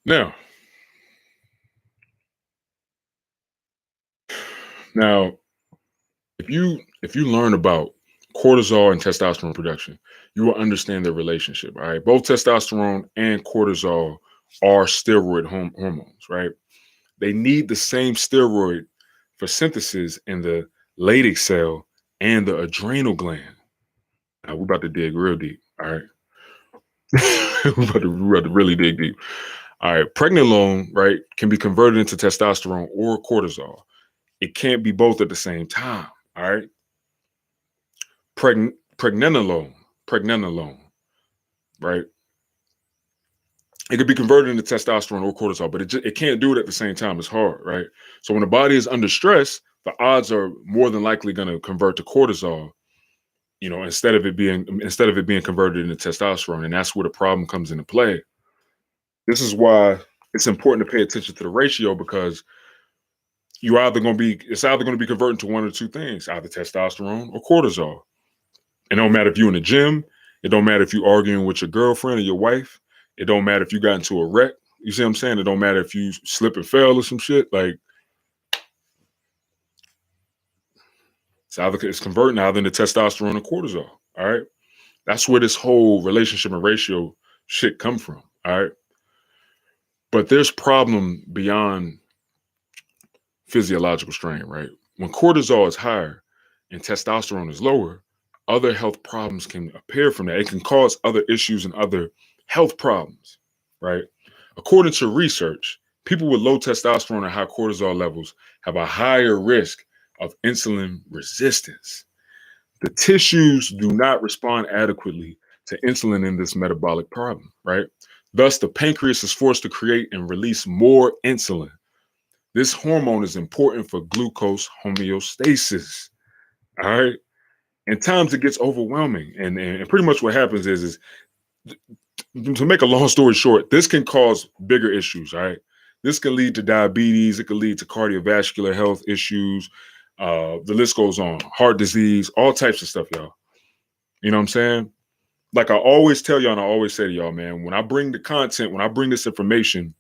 Now, now, if you learn about cortisol and testosterone production, you will understand their relationship. All right. Both testosterone and cortisol are steroid hormones, right? They need the same steroid for synthesis in the Leydig cell and the adrenal gland. Now we're about to dig real deep. All right. we're about to really dig deep. All right. Pregnenolone, right, can be converted into testosterone or cortisol. It can't be both at the same time. All right. Pregnenolone, right? It could be converted into testosterone or cortisol, but it can't do it at the same time. It's hard, right? So when the body is under stress, the odds are more than likely going to convert to cortisol, instead of it being converted into testosterone, and that's where the problem comes into play. This is why it's important to pay attention to the ratio, because it's either going to be converting to one or two things, either testosterone or cortisol. It don't matter if you're in the gym. It don't matter if you're arguing with your girlfriend or your wife. It don't matter if you got into a wreck. You see what I'm saying? It don't matter if you slip and fell or some shit. Like, it's converting either into testosterone or cortisol. All right. That's where this whole relationship and ratio shit come from. All right. But there's problem beyond physiological strain, right? When cortisol is higher and testosterone is lower, other health problems can appear from that. It can cause other issues and other health problems, right? According to research, people with low testosterone and high cortisol levels have a higher risk of insulin resistance. The tissues do not respond adequately to insulin in this metabolic problem, right? Thus, the pancreas is forced to create and release more insulin. This hormone is important for glucose homeostasis. All right. In times it gets overwhelming. And pretty much what happens is to make a long story short, this can cause bigger issues. All right. This can lead to diabetes. It can lead to cardiovascular health issues. The list goes on. Heart disease, all types of stuff, y'all. You know what I'm saying? Like I always tell y'all, and I always say to y'all, man, when I bring the content, when I bring this information,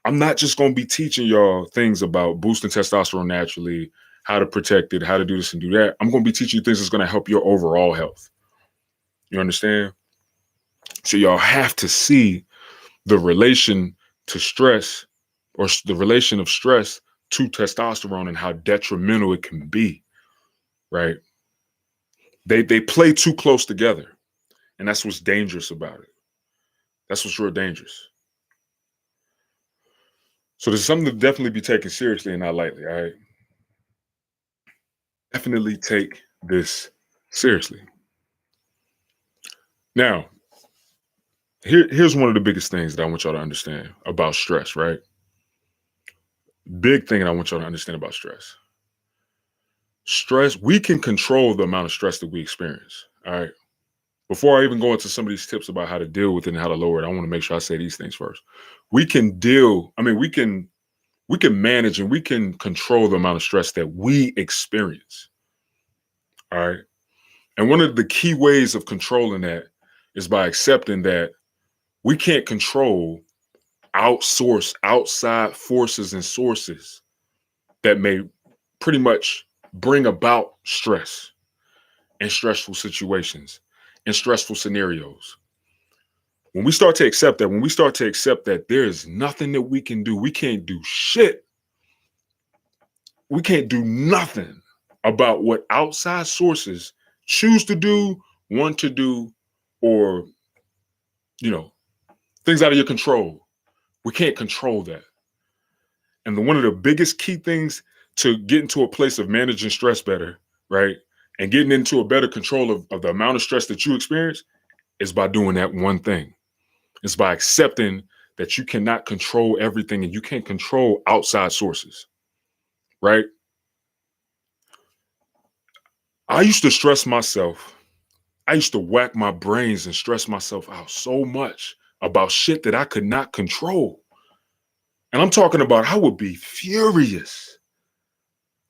I'm not just going to be teaching y'all things about boosting testosterone naturally, how to protect it, how to do this and do that. I'm going to be teaching you things that's going to help your overall health. You understand? So y'all have to see the relation to stress, or the relation of stress to testosterone, and how detrimental it can be, right? They play too close together, and that's what's dangerous about it. That's what's real dangerous. So there's something to definitely be taken seriously and not lightly, all right? Definitely take this seriously. Now, here's one of the biggest things that I want y'all to understand about stress, right? Big thing that I want y'all to understand about stress. Stress, we can control the amount of stress that we experience. All right. Before I even go into some of these tips about how to deal with it and how to lower it, I want to make sure I say these things first. We can manage and we can control the amount of stress that we experience. All right. And one of the key ways of controlling that is by accepting that We can't control outside forces and sources that may pretty much bring about stress and stressful situations and stressful scenarios. When we start to accept that, there is nothing that we can do, we can't do shit. We can't do nothing about what outside sources choose to do, want to do, or, things out of your control. We can't control that. And one of the biggest key things to get into a place of managing stress better, right? And getting into a better control of the amount of stress that you experience is by doing that one thing. It's by accepting that you cannot control everything and you can't control outside sources, right? I used to stress myself. I used to whack my brains and stress myself out so much about shit that I could not control. And I'm talking about I would be furious,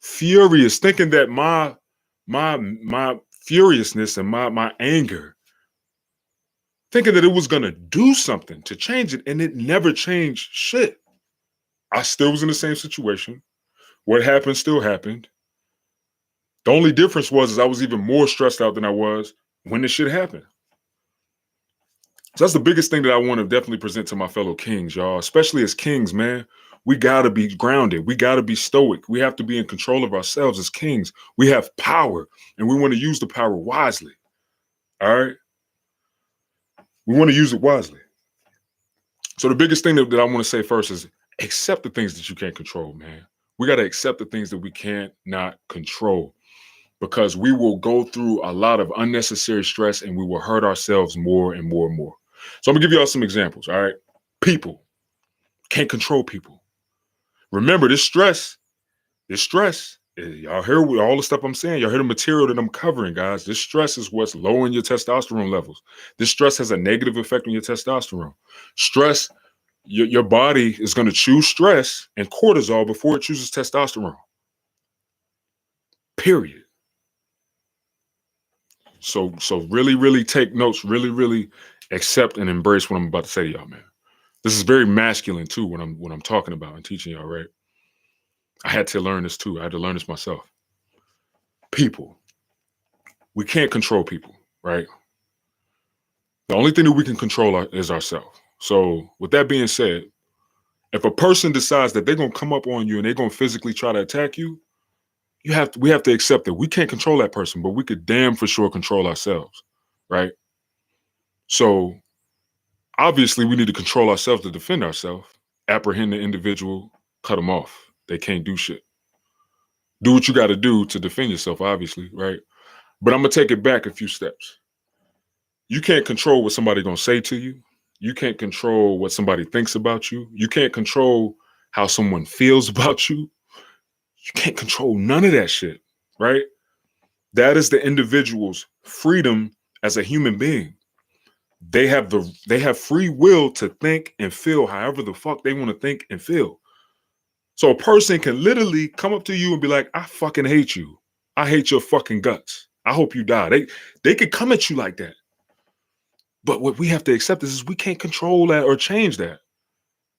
thinking that my furiousness and my anger, thinking that it was gonna do something to change it, and it never changed shit. I still was in the same situation. What happened still happened. The only difference was I was even more stressed out than I was when this shit happened. So that's the biggest thing that I want to definitely present to my fellow kings, y'all, especially as kings, man. We got to be grounded. We got to be stoic. We have to be in control of ourselves as kings. We have power and we want to use the power wisely. All right. We want to use it wisely. So the biggest thing that I want to say first is accept the things that you can't control, man. We got to accept the things that we can't not control, because we will go through a lot of unnecessary stress and we will hurt ourselves more and more and more. So I'm gonna give y'all some examples. All right. People can't control people. Remember, this stress, y'all hear all the stuff I'm saying. Y'all hear the material that I'm covering, guys. This stress is what's lowering your testosterone levels. This stress has a negative effect on your testosterone. Stress, your body is going to choose stress and cortisol before it chooses testosterone. Period. So really, really take notes. Really, really accept and embrace what I'm about to say to y'all, man. This is very masculine too. When I'm talking about and teaching y'all, right? I had to learn this too. I had to learn this myself. People, we can't control people, right? The only thing that we can control is ourselves. So with that being said, if a person decides that they're gonna come up on you and they're gonna physically try to attack you, we have to accept that we can't control that person, but we could damn for sure control ourselves, right? So obviously we need to control ourselves to defend ourselves, apprehend the individual, cut them off. They can't do shit. Do what you got to do to defend yourself, obviously, right? But I'm gonna take it back a few steps. You can't control what somebody's gonna say to you. You can't control what somebody thinks about you. You can't control how someone feels about you. You can't control none of that shit, right? That is the individual's freedom as a human being. They have free will to think and feel however the fuck they want to think and feel. So a person can literally come up to you and be like, I fucking hate you. I hate your fucking guts. I hope you die. They could come at you like that. But what we have to accept is we can't control that or change that.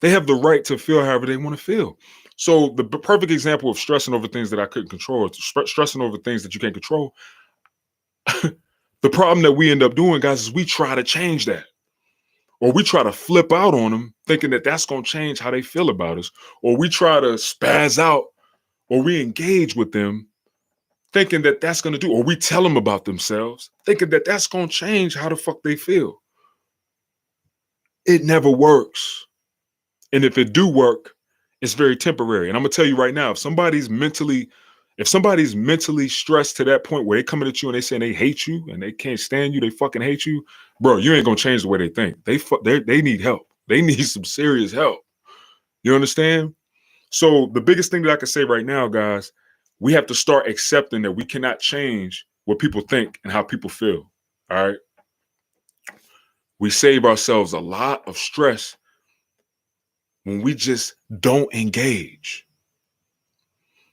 They have the right to feel however they want to feel. So the perfect example of stressing over things that I couldn't control, stressing over things that you can't control, the problem that we end up doing, guys, is we try to change that. Or we try to flip out on them thinking that that's going to change how they feel about us. Or we try to spaz out or we engage with them thinking that that's going to do, or we tell them about themselves thinking that that's going to change how the fuck they feel. It never works. And if it do work, it's very temporary. And I'm going to tell you right now, if somebody's mentally stressed to that point where they coming at you and they saying they hate you and they can't stand you, they fucking hate you, bro, you ain't going to change the way they think. They need help. They need some serious help. You understand? So the biggest thing that I can say right now, guys, we have to start accepting that we cannot change what people think and how people feel. All right. We save ourselves a lot of stress when we just don't engage.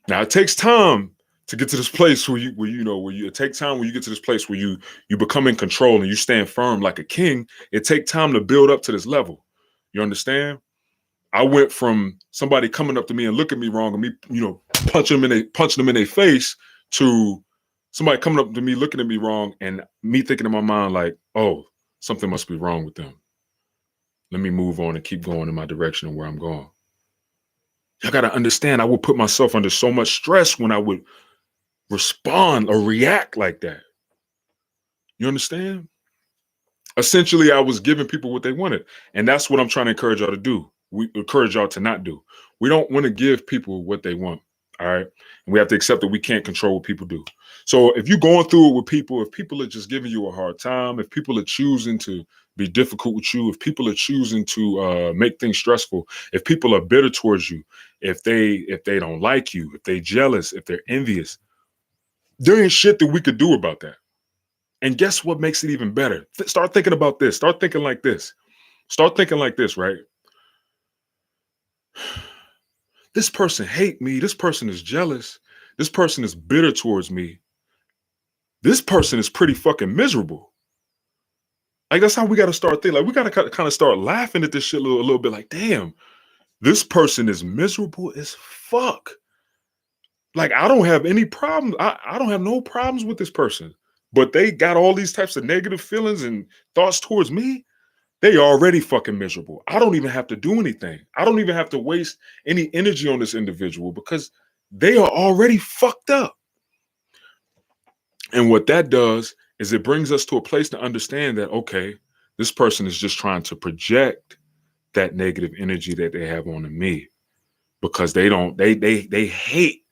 Now, it takes time to get to this place where you it take time when you get to this place where you become in control and you stand firm like a king. It take time to build up to this level. You understand? I went from somebody coming up to me and looking at me wrong and me, punching them in their face to somebody coming up to me looking at me wrong and me thinking in my mind like, oh, something must be wrong with them. Let me move on and keep going in my direction and where I'm going. Y'all got to understand, I would put myself under so much stress when I would respond or react like that. You understand? Essentially, I was giving people what they wanted. And that's what I'm trying to encourage y'all to do. We encourage y'all to not do. We don't want to give people what they want. All right. And we have to accept that we can't control what people do. So if you're going through it with people, if people are just giving you a hard time, if people are choosing to be difficult with you, if people are choosing to make things stressful, if people are bitter towards you, if they don't like you, if they're jealous, if they're envious, there ain't shit that we could do about that. And guess what makes it even better? Start thinking about this. Start thinking like this. Start thinking like this, right? This person hate me. This person is jealous. This person is bitter towards me. This person is pretty fucking miserable. Like, that's how we got to start thinking. Like, we got to kind of start laughing at this shit a little bit. Like, damn, this person is miserable as fuck. Like, I don't have any problems. I don't have no problems with this person. But they got all these types of negative feelings and thoughts towards me. They already fucking miserable. I don't even have to do anything. I don't even have to waste any energy on this individual because they are already fucked up. And what that does is it brings us to a place to understand that, okay, this person is just trying to project that negative energy that they have onto me because they hate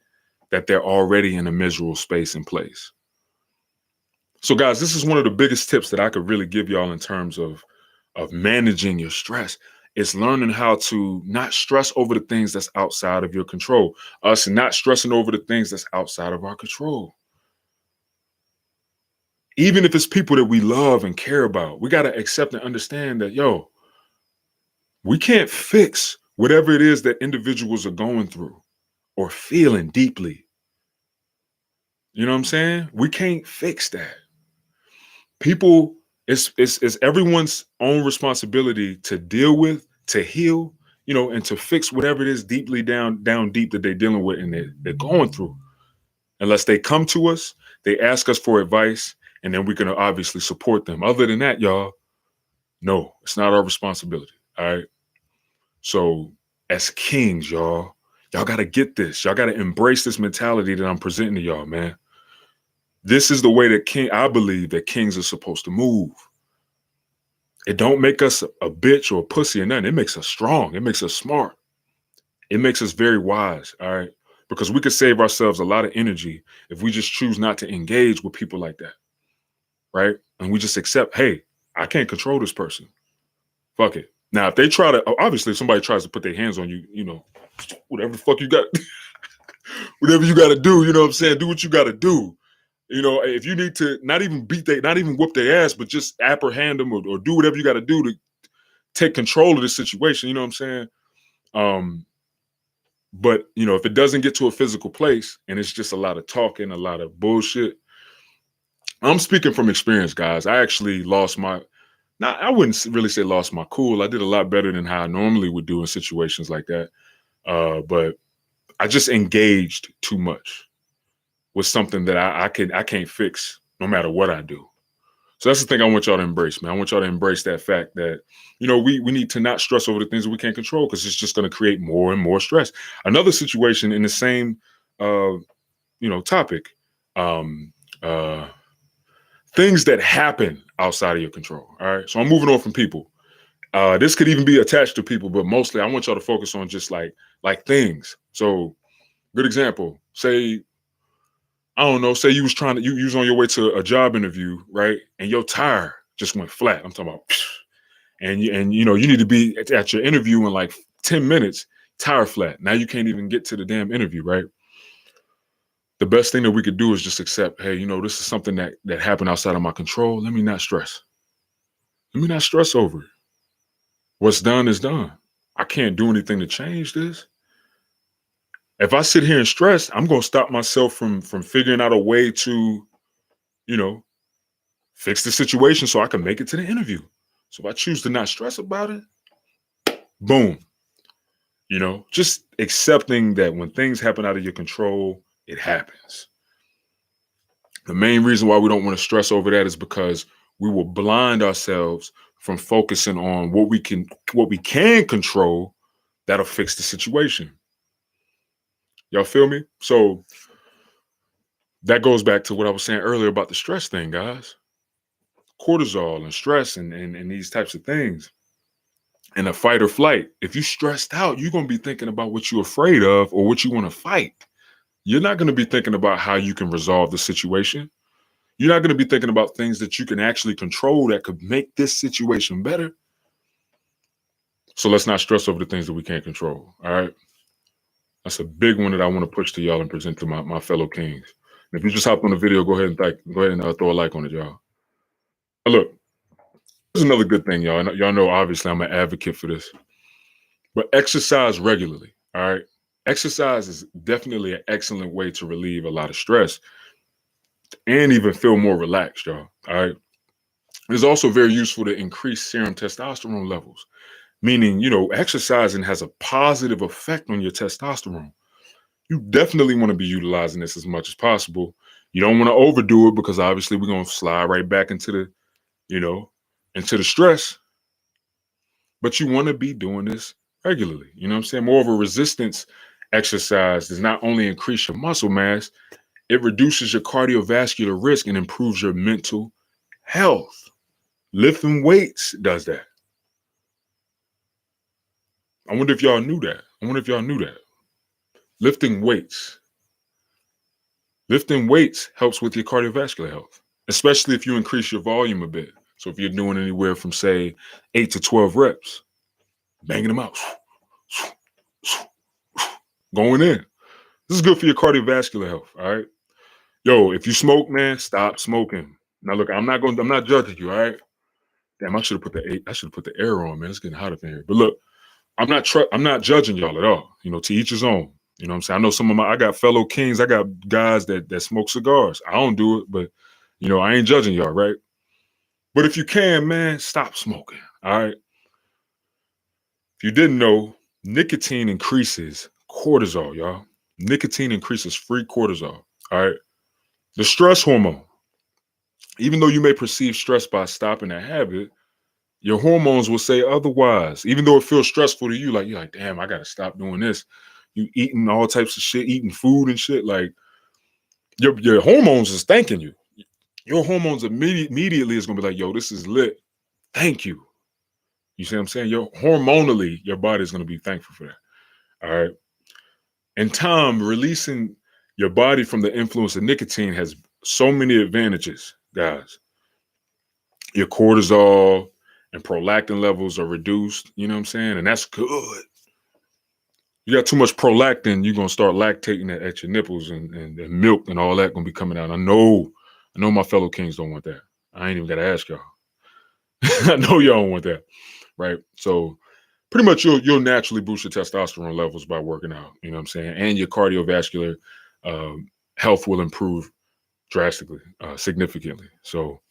that they're already in a miserable space and place. So guys, this is one of the biggest tips that I could really give y'all in terms of managing your stress. It's learning how to not stress over the things that's outside of your control. Us not stressing over the things that's outside of our control. Even if it's people that we love and care about, we got to accept and understand that, yo, we can't fix whatever it is that individuals are going through or feeling deeply. You know what I'm saying? We can't fix that. People, it's everyone's own responsibility to deal with, to heal, and to fix whatever it is deeply down deep that they're dealing with and they're going through. Unless they come to us, they ask us for advice, and then we're gonna obviously support them. Other than that, y'all, no, it's not our responsibility. All right. So as kings, y'all gotta get this. Y'all gotta embrace this mentality that I'm presenting to y'all, man. This is the way that I believe that kings are supposed to move. It don't make us a bitch or a pussy or nothing. It makes us strong. It makes us smart. It makes us very wise, all right? Because we could save ourselves a lot of energy if we just choose not to engage with people like that, right? And we just accept, hey, I can't control this person. Fuck it. Now, if they try to, obviously, if somebody tries to put their hands on you, whatever the fuck you got, whatever you got to do, you know what I'm saying? Do what you got to do. If you need to not even whoop their ass, but just apprehend them or do whatever you got to do to take control of this situation. You know what I'm saying? But if it doesn't get to a physical place and it's just a lot of talking, a lot of bullshit, I'm speaking from experience, guys. I actually I wouldn't really say lost my cool. I did a lot better than how I normally would do in situations like that. But I just engaged too much with something that I can't fix no matter what I do. So that's the thing I want y'all to embrace, man. I want y'all to embrace that fact that, we need to not stress over the things that we can't control because it's just going to create more and more stress. Another situation in the same, topic, things that happen outside of your control. All right. So I'm moving on from people. This could even be attached to people, but mostly I want y'all to focus on just like things. So good example, say, I don't know, say you was on your way to a job interview, right? And your tire just went flat. I'm talking about, and you need to be at your interview in like 10 minutes, tire flat. Now you can't even get to the damn interview, right? The best thing that we could do is just accept, hey, this is something that happened outside of my control. Let me not stress. Let me not stress over it. What's done is done. I can't do anything to change this. If I sit here and stress, I'm gonna stop myself from figuring out a way to, you know, fix the situation so I can make it to the interview. So if I choose to not stress about it, boom, just accepting that when things happen out of your control, it happens. The main reason why we don't want to stress over that is because we will blind ourselves from focusing on what we can control that'll fix the situation. Y'all feel me? So that goes back to what I was saying earlier about the stress thing, guys. Cortisol and stress and these types of things. In a fight or flight, if you stressed out, you're gonna be thinking about what you're afraid of or what you want to fight. You're not gonna be thinking about how you can resolve the situation. You're not gonna be thinking about things that you can actually control that could make this situation better. So let's not stress over the things that we can't control. All right. That's a big one that I want to push to y'all and present to my fellow kings. And if you just hopped on the video, go ahead and throw a like on it, y'all. Now look, here's another good thing, y'all. And y'all know, obviously, I'm an advocate for this. But exercise regularly. All right. Exercise is definitely an excellent way to relieve a lot of stress and even feel more relaxed, y'all. All right. It's also very useful to increase serum testosterone levels, meaning, exercising has a positive effect on your testosterone. You definitely want to be utilizing this as much as possible. You don't want to overdo it because obviously we're going to slide right back into you know, into the stress, but you want to be doing this regularly. You know what I'm saying? More of a resistance exercise does not only increase your muscle mass, it reduces your cardiovascular risk and improves your mental health. Lifting weights does that. I wonder if y'all knew that. Lifting weights. Lifting weights helps with your cardiovascular health, especially if you increase your volume a bit. So if you're doing anywhere from, say, 8 to 12 reps, banging them out, going in. This is good for your cardiovascular health. All right. Yo, if you smoke, man, stop smoking. Now look, I'm not judging you, all right? Damn, I should have put the air on, man. It's getting hot up in here. But look, I'm not judging y'all at all. To each his own. You know what I'm saying? I know I got fellow kings, I got guys that smoke cigars. I don't do it, but I ain't judging y'all, right? But if you can, man, stop smoking. All right. If you didn't know, nicotine increases cortisol, y'all. Nicotine increases free cortisol. All right. The stress hormone. Even though you may perceive stress by stopping a habit, your hormones will say otherwise. Even though it feels stressful to you, like you're like, damn, I gotta stop doing this. You eating all types of shit, eating food and shit. Like your hormones is thanking you. Your hormones immediately is gonna be like, yo, this is lit. Thank you. You see what I'm saying? Hormonally, your body is gonna be thankful for that. All right. In time, releasing your body from the influence of nicotine has so many advantages, guys. Your cortisol and prolactin levels are reduced. You know what I'm saying? And that's good. You got too much prolactin, you're gonna start lactating at your nipples and milk and all that gonna be coming out. I know my fellow kings don't want that. I ain't even gotta ask y'all. I know y'all don't want that, right? So pretty much you'll naturally boost your testosterone levels by working out. You know what I'm saying? And your cardiovascular health will improve drastically, significantly. So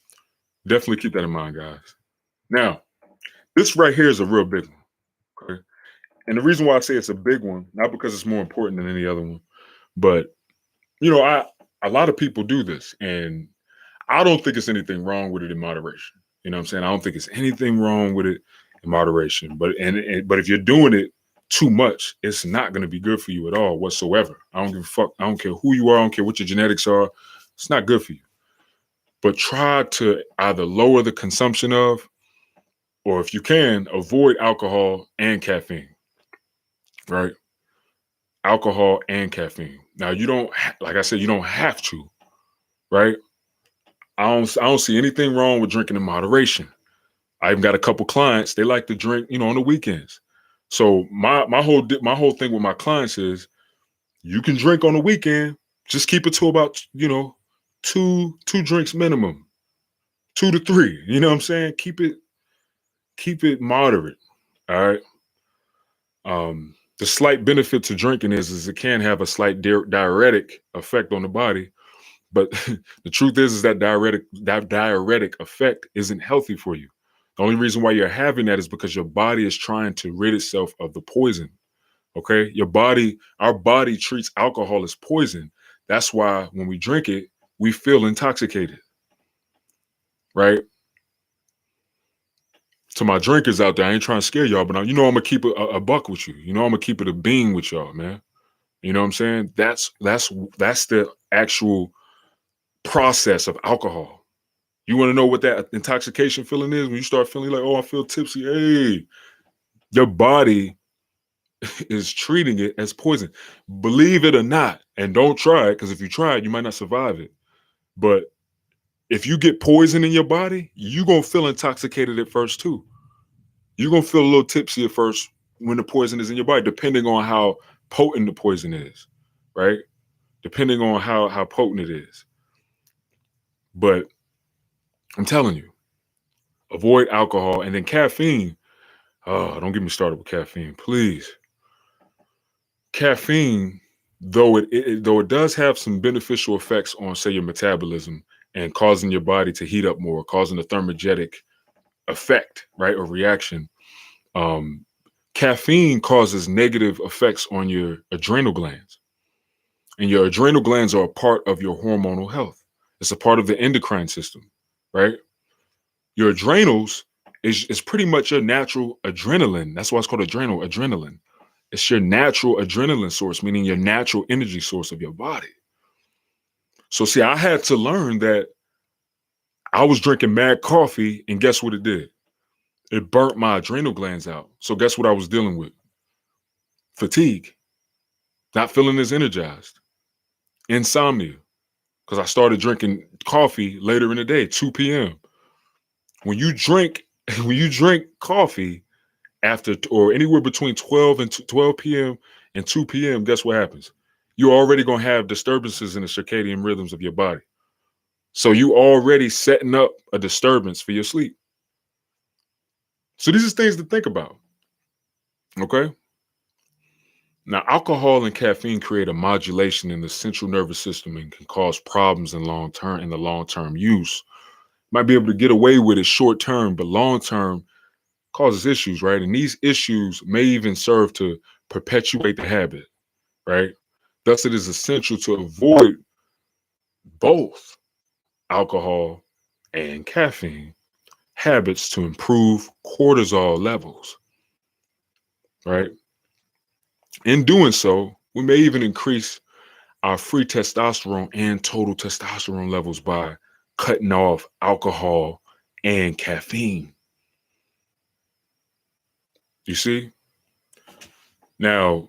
definitely keep that in mind, guys. Now, this right here is a real big one. Okay. And the reason why I say it's a big one, not because it's more important than any other one, but I a lot of people do this, and I don't think it's anything wrong with it in moderation. You know what I'm saying? I don't think it's anything wrong with it in moderation. But if you're doing it too much, it's not going to be good for you at all whatsoever. I don't give a fuck. I don't care who you are. I don't care what your genetics are. It's not good for you. But try to either lower the consumption of, or if you can, avoid alcohol and caffeine. Right? Alcohol and caffeine. Now you don't, like I said, you don't have to, right? I don't see anything wrong with drinking in moderation. I even got a couple clients, they like to drink, on the weekends. So my whole thing with my clients is you can drink on the weekend, just keep it to about, two drinks minimum, 2 to 3. You know what I'm saying? Keep it moderate. All right. the slight benefit to drinking is it can have a slight diuretic effect on the body. But the truth is that diuretic effect isn't healthy for you. The only reason why you're having that is because your body is trying to rid itself of the poison. Okay, our body treats alcohol as poison. That's why when we drink it, we feel intoxicated, right? To my drinkers out there, I ain't trying to scare y'all, but I'm gonna keep a buck with you. I'm gonna keep it a bean with y'all, man. You know what I'm saying? That's the actual process of alcohol. You want to know what that intoxication feeling is? When you start feeling like, oh, I feel tipsy. Hey, your body is treating it as poison. Believe it or not, and don't try it, because if you try it, you might not survive it. But if you get poison in your body, you're going to feel intoxicated at first too. You're going to feel a little tipsy at first when the poison is in your body, depending on how potent the poison is, right? Depending on how potent it is. But I'm telling you, avoid alcohol. And then caffeine. Oh, don't get me started with caffeine, please. Caffeine, though it does have some beneficial effects on, say, your metabolism and causing your body to heat up more, causing a thermogenic effect, right, or reaction. Caffeine causes negative effects on your adrenal glands, and your adrenal glands are a part of your hormonal health. It's a part of the endocrine system, right? Your adrenals is pretty much your natural adrenaline. That's why it's called adrenaline. It's your natural adrenaline source, meaning your natural energy source of your body. So see, I had to learn that I was drinking mad coffee, and guess what it did? It burnt my adrenal glands out. So guess what I was dealing with? Fatigue, not feeling as energized, insomnia, because I started drinking coffee later in the day, 2 p.m. When you drink coffee after, or anywhere between 12 p.m. and 2 p.m., guess what happens? You're already going to have disturbances in the circadian rhythms of your body. So you already setting up a disturbance for your sleep. So these are things to think about. Okay. Now, alcohol and caffeine create a modulation in the central nervous system and can cause problems in the long-term use. Might be able to get away with it short term, but long term causes issues, right? And these issues may even serve to perpetuate the habit, right? Thus, it is essential to avoid both alcohol and caffeine habits to improve cortisol levels, right? In doing so, we may even increase our free testosterone and total testosterone levels by cutting off alcohol and caffeine. You see? Now,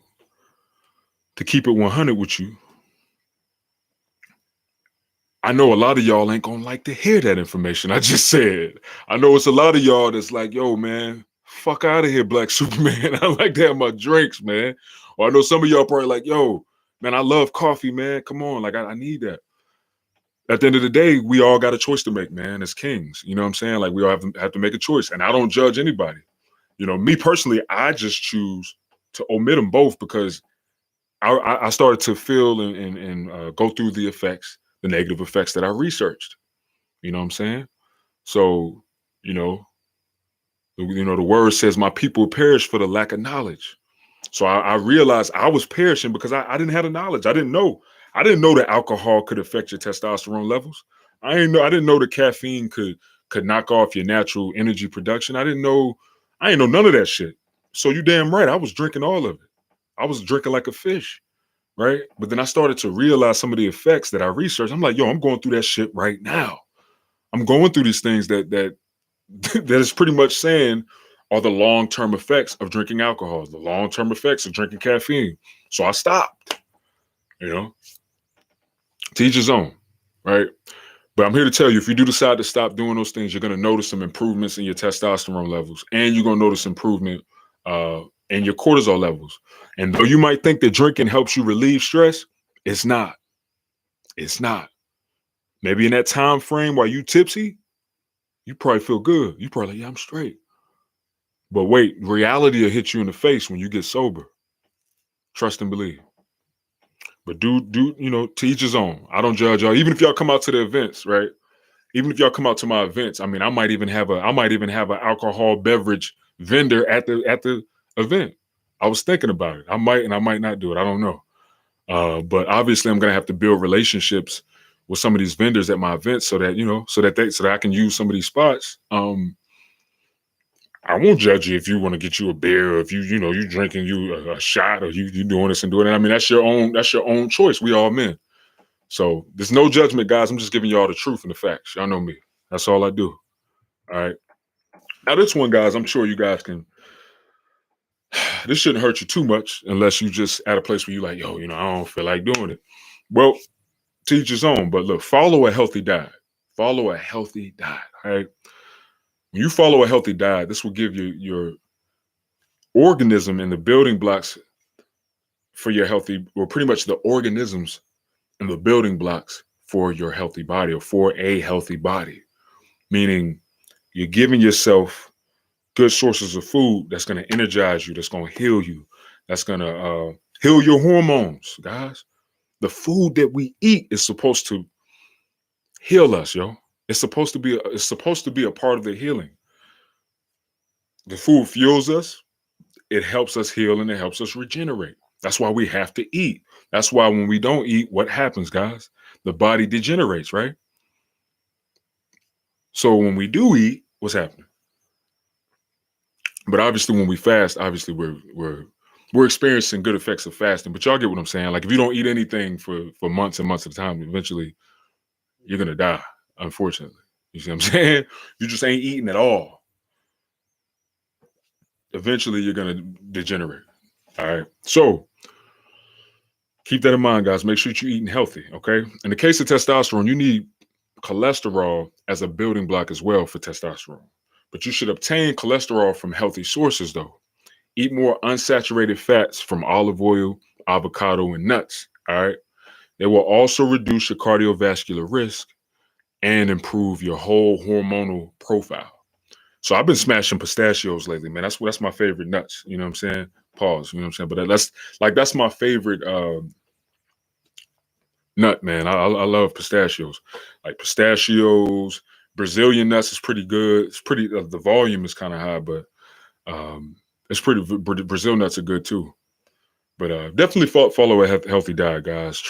to keep it 100 with you, I know a lot of y'all ain't gonna like to hear that information I just said. I know it's a lot of y'all that's like, yo, man, fuck out of here, Black Superman. I like to have my drinks, man. Or I know some of y'all probably like, yo, man, I love coffee, man. Come on, like I need that. At the end of the day, we all got a choice to make, man, as kings. You know what I'm saying? Like we all have to make a choice. And I don't judge anybody. Me personally, I just choose to omit them both because I started to feel and go through the negative effects that I researched. You know what I'm saying? So, the word says my people perish for the lack of knowledge. So I realized I was perishing because I didn't have the knowledge. I didn't know. I didn't know that alcohol could affect your testosterone levels. I didn't know that caffeine could knock off your natural energy production. I didn't know none of that shit. So you damn right. I was drinking all of it. I was drinking like a fish. Right. But then I started to realize some of the effects that I researched. I'm like, yo, I'm going through that shit right now. I'm going through these things that that is pretty much saying are the long-term effects of drinking alcohol, the long-term effects of drinking caffeine. So I stopped, to each his own, right? But I'm here to tell you, if you do decide to stop doing those things, you're going to notice some improvements in your testosterone levels, and you're going to notice improvement in your cortisol levels. And though you might think that drinking helps you relieve stress, it's not. It's not. Maybe in that time frame while you tipsy, you probably feel good. You probably like, yeah, I'm straight. But wait, reality will hit you in the face when you get sober. Trust and believe. But to each his own. I don't judge y'all. Even if y'all come out to the events, right? Even if y'all come out to my events, I mean, I might even have an alcohol beverage vendor at the event. I was thinking about it. I might not do it. I don't know. But obviously, I'm gonna have to build relationships with some of these vendors at my events so that I can use some of these spots. I won't judge you if you want to get you a beer, or if you drinking you a shot, or you doing this and doing that. I mean, that's your own choice. We all men. So there's no judgment, guys. I'm just giving y'all the truth and the facts. Y'all know me. That's all I do. All right. Now this one, guys, I'm sure you guys can. This shouldn't hurt you too much unless you just at a place where you like, yo, I don't feel like doing it. Well, to each his own. But look, follow a healthy diet. Follow a healthy diet. All right. When you follow a healthy diet, this will give you your organism and the building blocks for your healthy, or pretty much the organisms and the building blocks for your healthy body, or for a healthy body. Meaning you're giving yourself good sources of food that's going to energize you, that's going to heal you, that's going to heal your hormones, guys. The food that we eat is supposed to heal us, yo. It's supposed to be a part of the healing. The food fuels us, it helps us heal, and it helps us regenerate. That's why we have to eat. That's why when we don't eat, what happens, guys? The body degenerates, right? So when we do eat, what's happening? But obviously, when we fast, obviously we're experiencing good effects of fasting. But y'all get what I'm saying? Like if you don't eat anything for months and months at a time, eventually you're gonna die. Unfortunately, you see what I'm saying? You just ain't eating at all. Eventually, you're gonna degenerate. All right. So keep that in mind, guys. Make sure you're eating healthy. Okay. In the case of testosterone, you need cholesterol as a building block as well for testosterone. But you should obtain cholesterol from healthy sources, though. Eat more unsaturated fats from olive oil, avocado, and nuts. All right. They will also reduce your cardiovascular risk and improve your whole hormonal profile. So I've been smashing pistachios lately, man. That's my favorite nuts. You know what I'm saying? Pause. You know what I'm saying? But that's my favorite nut, man. I love pistachios. Like pistachios, Brazilian nuts is pretty good. It's pretty. The volume is kind of high, but it's pretty. Brazil nuts are good too. But definitely follow a healthy diet, guys.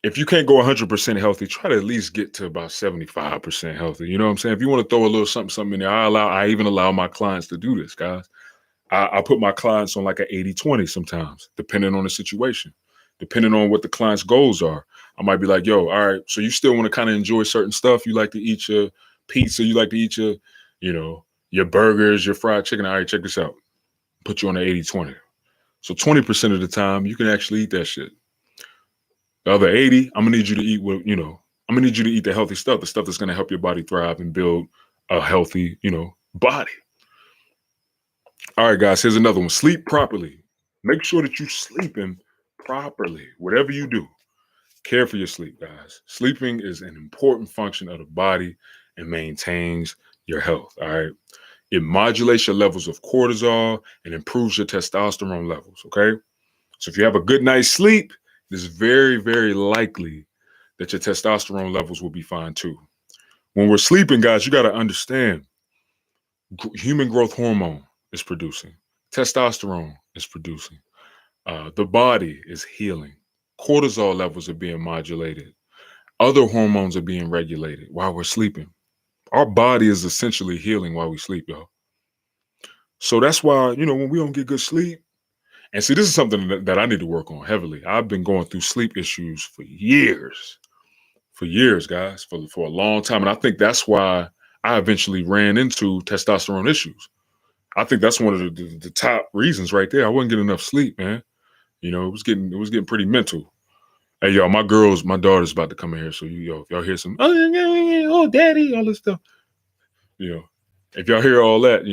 If you can't go 100% healthy, try to at least get to about 75% healthy. You know what I'm saying? If you want to throw a little something in there, I even allow my clients to do this, guys. I put my clients on like an 80-20 sometimes, depending on the situation, depending on what the client's goals are. I might be like, yo, all right, so you still want to kind of enjoy certain stuff. You like to eat your pizza, you like to eat your burgers, your fried chicken. All right, check this out. Put you on an 80-20. So 20% of the time you can actually eat that shit. The other 80, I'm gonna need you to eat I'm gonna need you to eat the healthy stuff, the stuff that's gonna help your body thrive and build a healthy, body. All right, guys, here's another one. Sleep properly. Make sure that you're sleeping properly. Whatever you do, care for your sleep, guys. Sleeping is an important function of the body and maintains your health. All right. It modulates your levels of cortisol and improves your testosterone levels. Okay. So if you have a good night's sleep, it's very, very likely that your testosterone levels will be fine too. When we're sleeping, guys, you got to understand human growth hormone is producing, testosterone is producing, the body is healing, cortisol levels are being modulated, other hormones are being regulated while we're sleeping. Our body is essentially healing while we sleep, y'all. So that's why, when we don't get good sleep, and see, this is something that I need to work on heavily. I've been going through sleep issues for years, guys, for a long time. And I think that's why I eventually ran into testosterone issues. I think that's one of the top reasons right there. I wasn't getting enough sleep, man. It was getting pretty mental. Hey, y'all, my daughter's about to come in here. So if y'all hear some, oh, daddy, all this stuff, you know, if y'all hear all that,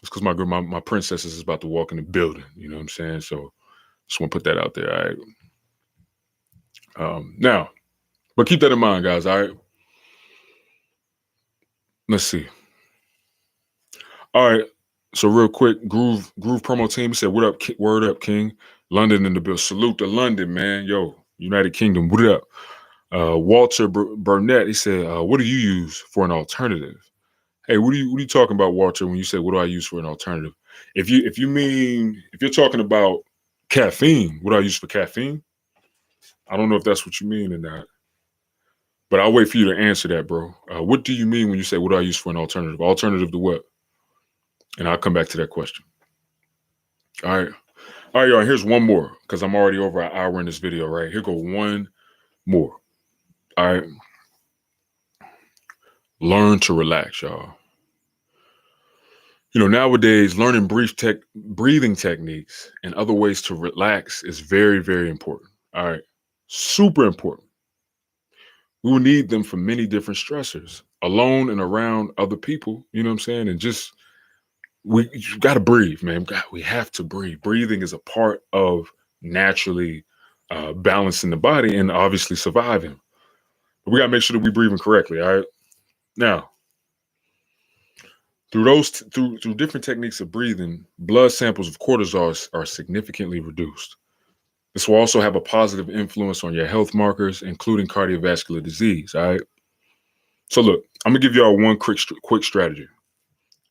it's because my princess is about to walk in the building. You know what I'm saying? So just want to put that out there. All right. Now, but keep that in mind, guys. All right. Let's see. All right. So real quick, Groove promo team said, "What up? Word up, King? London in the bill. Salute to London, man. Yo, United Kingdom. What up?" Walter Burnett, he said, "What do you use for an alternative?" Hey, what are you talking about, Walter? When you say, "What do I use for an alternative?" If you're talking about caffeine, what do I use for caffeine? I don't know if that's what you mean or not, but I'll wait for you to answer that, bro. What do you mean when you say, "What do I use for an alternative?" Alternative to what? And I'll come back to that question. All right. All right, y'all. Here's one more because I'm already over an hour in this video, right? Here go one more. All right. Learn to relax, y'all. Nowadays, learning breathing techniques and other ways to relax is very, very important. All right. Super important. We will need them for many different stressors, alone and around other people. You know what I'm saying? And just, you got to breathe, man. We have to breathe. Breathing is a part of naturally balancing the body and obviously surviving. But we got to make sure that we're breathing correctly. All right. Now, through different techniques of breathing, blood samples of cortisol are significantly reduced. This will also have a positive influence on your health markers, including cardiovascular disease. All right. So look, I'm gonna give y'all one quick strategy.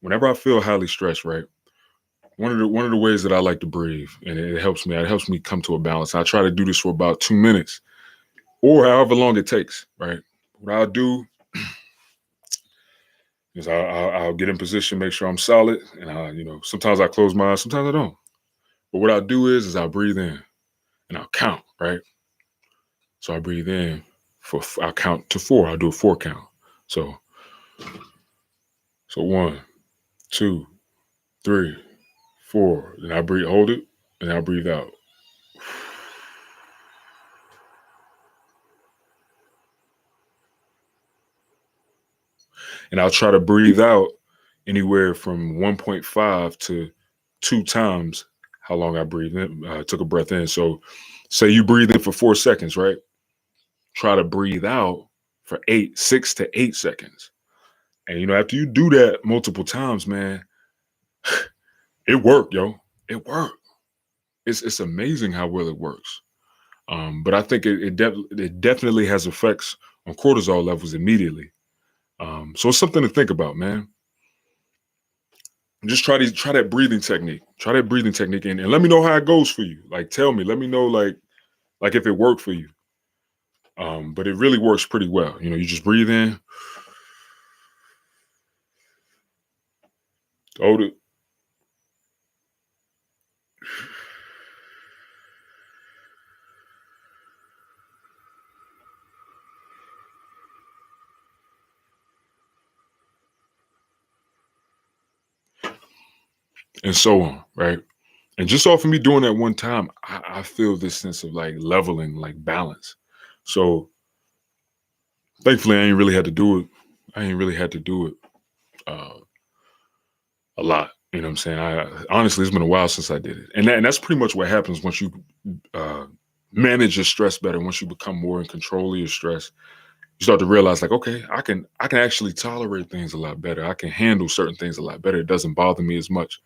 Whenever I feel highly stressed, right, one of the ways that I like to breathe, and it helps me. It helps me come to a balance. I try to do this for about 2 minutes, or however long it takes. Right. What I'll do is I'll get in position, make sure I'm solid, and sometimes I close my eyes, sometimes I don't. But what I'll do is I'll breathe in and I'll count. Right. So I breathe in I'll count to 4. I'll do a 4 count. So 1, 2, 3, 4. Then I breathe, hold it, and I'll breathe out. And I'll try to breathe out anywhere from 1.5 to 2 times how long I breathe in. Took a breath in. So say you breathe in for 4 seconds, right? Try to breathe out for 6 to 8 seconds. And after you do that multiple times, man, it worked, yo. It worked. It's amazing how well it works. But I think it definitely has effects on cortisol levels immediately. So it's something to think about, man. Just try that breathing technique. Try that breathing technique and let me know how it goes for you. Like, tell me, let me know like if it worked for you. But it really works pretty well. You just breathe in, hold it, and so on, right? And just off of me doing that one time, I feel this sense of like leveling, like balance. So thankfully, I ain't really had to do it. I ain't really had to do it a lot. You know what I'm saying? Honestly, it's been a while since I did it, and that's pretty much what happens once you manage your stress better. Once you become more in control of your stress, you start to realize, like, okay, I can actually tolerate things a lot better. I can handle certain things a lot better. It doesn't bother me as much.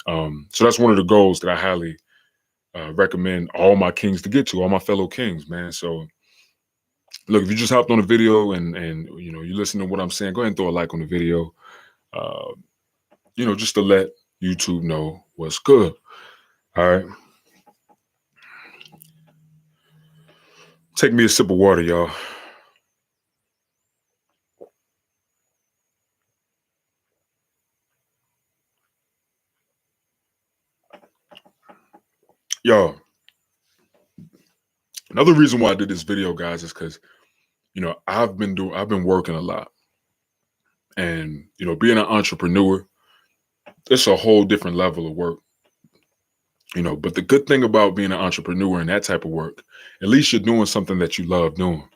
So that's one of the goals that I highly recommend all my kings to get to, all my fellow kings, man. So look, if you just hopped on the video and you listen to what I'm saying, go ahead and throw a like on the video. Uh, just to let YouTube know what's good. All right. Take me a sip of water, y'all. Y'all, another reason why I did this video, guys, is because I've been working a lot. And being an entrepreneur, it's a whole different level of work. But the good thing about being an entrepreneur and that type of work, at least you're doing something that you love doing.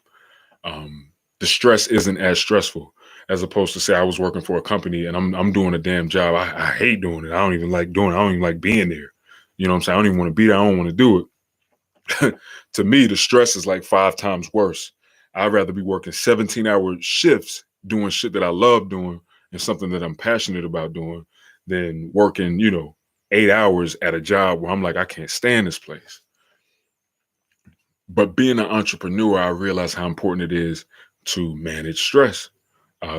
The stress isn't as stressful as opposed to say I was working for a company and I'm doing a damn job. I hate doing it. I don't even like doing it. I don't even like being there. You know what I'm saying? I don't even want to be there. I don't want to do it. To me, the stress is like 5 times worse. I'd rather be working 17-hour shifts doing shit that I love doing and something that I'm passionate about doing than working, 8 hours at a job where I'm like, I can't stand this place. But being an entrepreneur, I realize how important it is to manage stress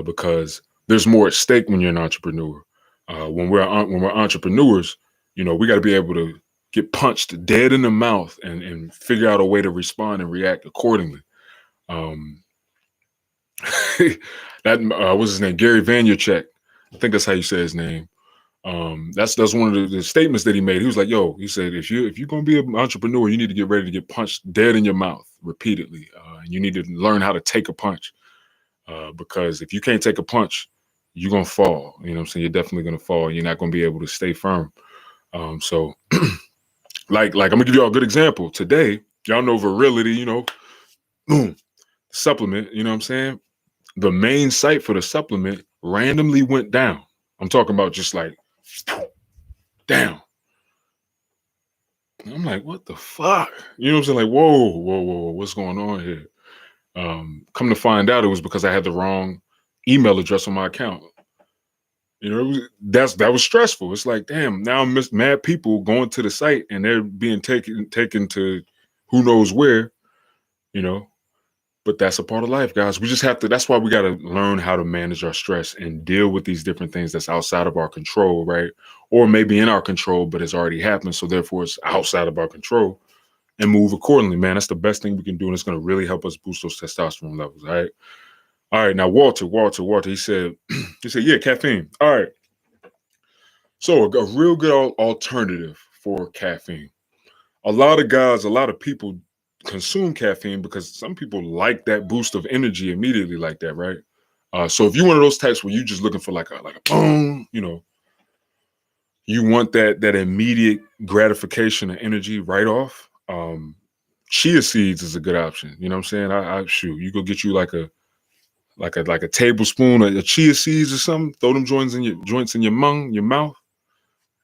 because there's more at stake when you're an entrepreneur. When we're entrepreneurs, we got to be able to get punched dead in the mouth and figure out a way to respond and react accordingly. Um, that what's his name? Gary Vaynerchuk. I think that's how you say his name. That's one of the statements that he made. He was like, "Yo," he said, if you're gonna be an entrepreneur, you need to get ready to get punched dead in your mouth repeatedly, and you need to learn how to take a punch because if you can't take a punch, you're gonna fall. You know what I'm saying? You're definitely gonna fall. You're not gonna be able to stay firm. So, like I'm gonna give you all a good example today. Y'all know Virility, boom, supplement. You know what I'm saying? The main site for the supplement randomly went down. I'm talking about just like down. I'm like, what the fuck? You know what I'm saying? Like, whoa, what's going on here? Come to find out, it was because I had the wrong email address on my account. That was stressful. It's like, damn, now I'm mad people going to the site and they're being taken to who knows where, you know. But that's a part of life, guys. We just have to. That's why we got to learn how to manage our stress and deal with these different things that's outside of our control, right? Or maybe in our control, but it's already happened, so therefore it's outside of our control. And move accordingly, man. That's the best thing we can do, and it's going to really help us boost those testosterone levels. All right. Now, Walter. He said, yeah, caffeine. All right. So a real good alternative for caffeine. A lot of people consume caffeine because some people like that boost of energy immediately like that, right? So if you're one of those types where you're just looking for like a boom, you want that immediate gratification and energy right off. Chia seeds is a good option. You know what I'm saying? I shoot, you go get you like a tablespoon of chia seeds or something. Throw them joints in your mouth.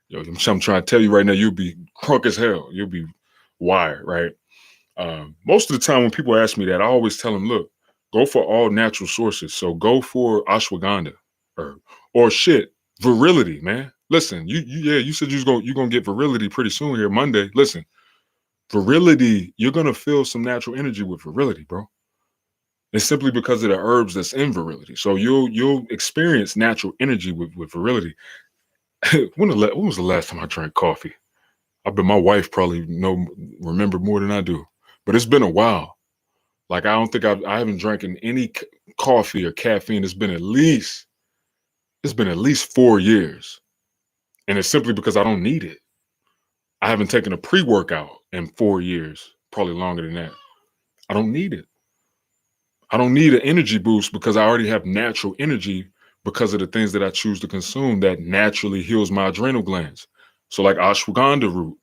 Yo, I'm trying to tell you right now, you'll be crunk as hell. You'll be wired, right? Most of the time when people ask me that, I always tell them, look, go for all natural sources. So go for ashwagandha or shit, virility, man. Listen, you said you're gonna get virility pretty soon here, Monday. Listen, virility, you're gonna feel some natural energy with virility, bro. It's simply because of the herbs that's in virility. So you'll experience natural energy with virility. when was the last time I drank coffee? I bet my wife probably remember more than I do, but it's been a while. Like I haven't drank any coffee or caffeine. It's been at least 4 years, and it's simply because I don't need it. I haven't taken a pre-workout in 4 years, probably longer than that. I don't need it. I don't need an energy boost because I already have natural energy because of the things that I choose to consume that naturally heals my adrenal glands. So like ashwagandha root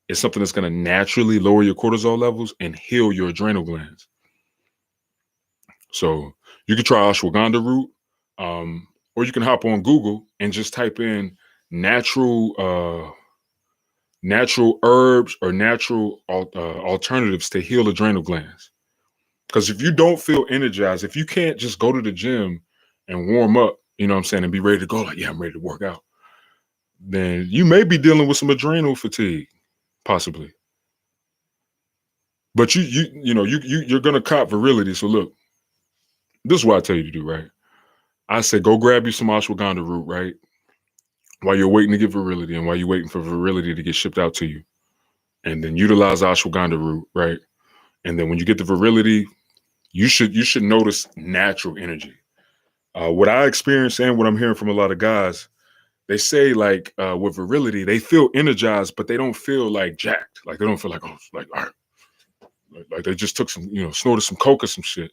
is something that's going to naturally lower your cortisol levels and heal your adrenal glands. So you can try ashwagandha root, or you can hop on Google and just type in natural herbs or natural alternatives to heal adrenal glands. Because if you don't feel energized, if you can't just go to the gym and warm up, you know what I'm saying, and be ready to go, like, yeah, I'm ready to work out, then you may be dealing with some adrenal fatigue, possibly. But you're gonna cop virility. So look, this is what I tell you to do, right? I say go grab you some ashwagandha root, right? While you're waiting to get virility and while you're waiting for virility to get shipped out to you. And then utilize ashwagandha root, right? And then when you get the virility, you should notice natural energy. What I experience and what I'm hearing from a lot of guys, they say like with virility, they feel energized, but they don't feel like jacked. Like they don't feel like, oh, like all right, like they just took some, snorted some coke or some shit.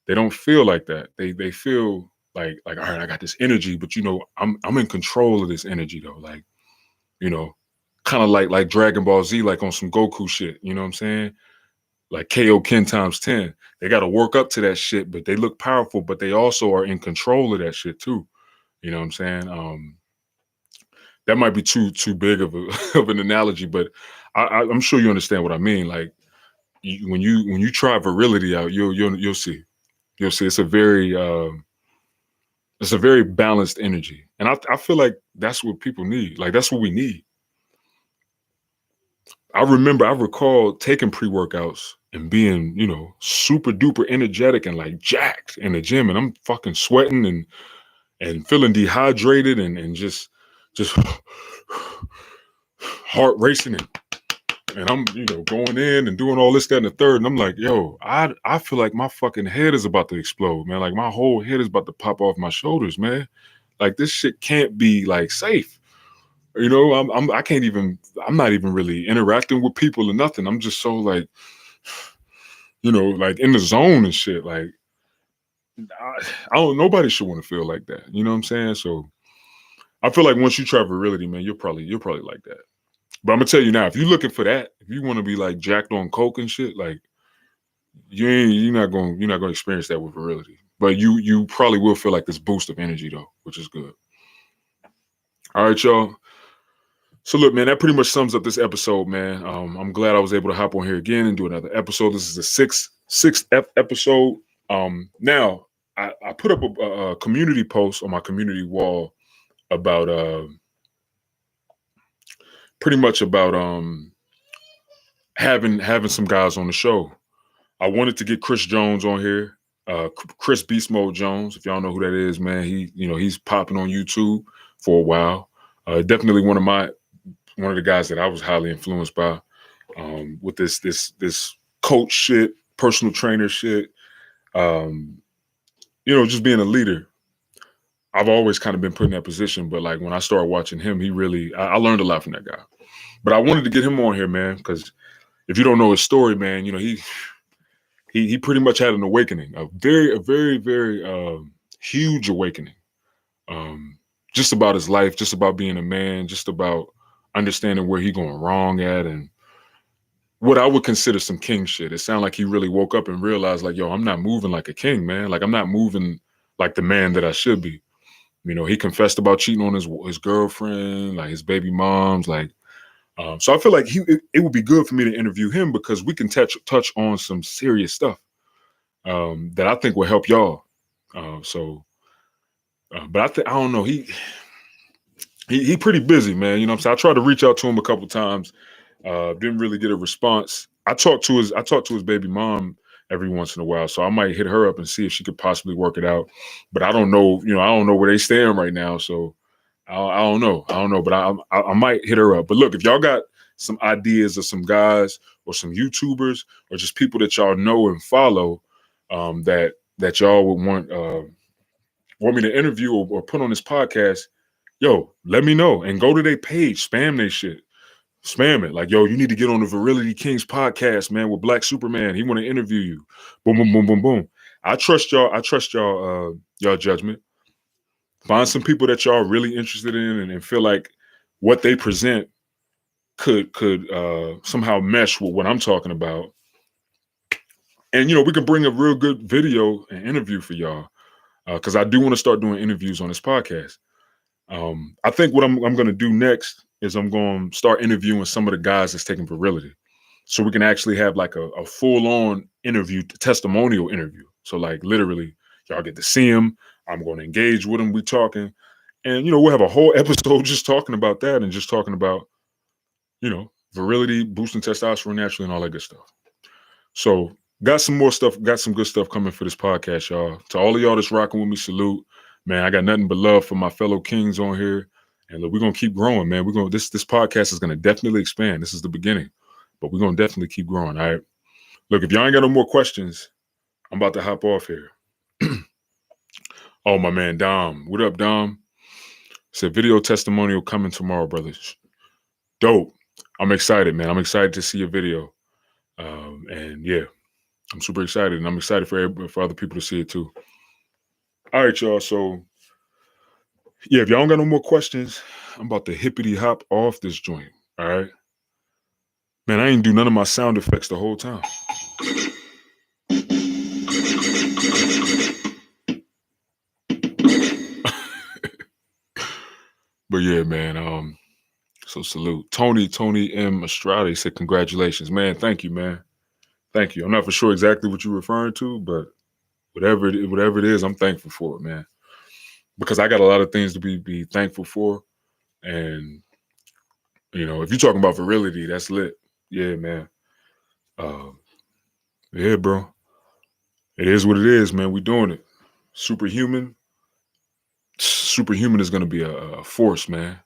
They don't feel like that. They feel like all right, I got this energy, but I'm in control of this energy though. Like, kind of like Dragon Ball Z, like on some Goku shit. You know what I'm saying? Like KO Ken times 10. They got to work up to that shit, but they look powerful, but they also are in control of that shit too. You know what I'm saying? That might be too big of of an analogy, but I'm sure you understand what I mean. Like when you try virility out, you'll see. You'll see it's a very balanced energy, And I feel like that's what people need. Like, that's what we need. I recall taking pre-workouts and being, super duper energetic and like jacked in the gym. And I'm fucking sweating and feeling dehydrated and just heart racing and I'm, going in and doing all this, that, and the third. And I'm like, yo, I feel like my fucking head is about to explode, man. Like my whole head is about to pop off my shoulders, man. Like this shit can't be like safe. I can't even, I'm not even really interacting with people or nothing. I'm just so like, like in the zone and shit. Like, I don't, nobody should want to feel like that. You know what I'm saying? So I feel like once you try Virility, man, you'll probably like that. But I'm gonna tell you now, if you're looking for that, if you want to be like jacked on coke and shit, like you're not gonna experience that with Virility. But you probably will feel like this boost of energy though, which is good. All right, y'all. So look, man, that pretty much sums up this episode, man. I'm glad I was able to hop on here again and do another episode. This is the sixth episode. Now I put up a community post on my community wall about pretty much about having some guys on the show. I wanted to get Chris Jones on here, Chris Beast Mode Jones. If y'all know who that is, man, he's popping on YouTube for a while. Definitely one of the guys that I was highly influenced by with this coach shit, personal trainer shit. Just being a leader. I've always kind of been put in that position, but like when I started watching him, I learned a lot from that guy. But I wanted to get him on here, man, because if you don't know his story, man, he pretty much had an awakening, a very, very huge awakening, just about his life, just about being a man, just about understanding where he going wrong at, and what I would consider some king shit. It sounded like he really woke up and realized, like, yo, I'm not moving like a king, man. Like, I'm not moving like the man that I should be. He confessed about cheating on his girlfriend, like his baby moms, like. So I feel like it would be good for me to interview him because we can touch on some serious stuff that I think will help y'all. But I don't know. He pretty busy, man. You know what I'm saying? I tried to reach out to him a couple times. Didn't really get a response. I talked to his baby mom every once in a while, so I might hit her up and see if she could possibly work it out. But I don't know. I don't know where they stand right now, so I don't know. But I might hit her up. But look, if y'all got some ideas of some guys or some YouTubers or just people that y'all know and follow that y'all would want me to interview or put on this podcast, yo, let me know and go to their page, spam their shit. Spam it. Like, yo, you need to get on the Virility Kings podcast, man, with Black Superman. He want to interview you. Boom, boom, boom, boom, boom. I trust y'all judgment. Find some people that y'all really interested in and feel like what they present could somehow mesh with what I'm talking about. And, we can bring a real good video and interview for y'all because I do want to start doing interviews on this podcast. I think what I'm going to do next is I'm going to start interviewing some of the guys that's taking Virility. So we can actually have like a full-on interview, testimonial interview. So like literally y'all get to see him. I'm going to engage with him. We talking. And, we'll have a whole episode just talking about that and just talking about, virility, boosting testosterone naturally and all that good stuff. So got some more stuff, got some good stuff coming for this podcast, y'all. To all of y'all that's rocking with me, salute. Man, I got nothing but love for my fellow kings on here. And look, we're going to keep growing, man. This podcast is going to definitely expand. This is the beginning, but we're going to definitely keep growing, all right? Look, if y'all ain't got no more questions, I'm about to hop off here. Oh, my man, Dom. What up, Dom? Said video testimonial coming tomorrow, brothers. Dope. I'm excited, man. I'm excited to see your video. And yeah, I'm super excited. And I'm excited for other people to see it too. All right, y'all. So yeah, if y'all don't got no more questions, I'm about to hippity hop off this joint. All right. Man, I ain't do none of my sound effects the whole time. But yeah, man. So salute. Tony M. Estrada said, congratulations, man. Thank you, man. Thank you. I'm not for sure exactly what you're referring to, but whatever it is, I'm thankful for it, man. because I got a lot of things to be thankful for. And, you know, if you're talking about virility, that's lit. Yeah, man. Uh, yeah, bro. It is what it is, man. We doing it. Superhuman. Superhuman is going to be a force, man.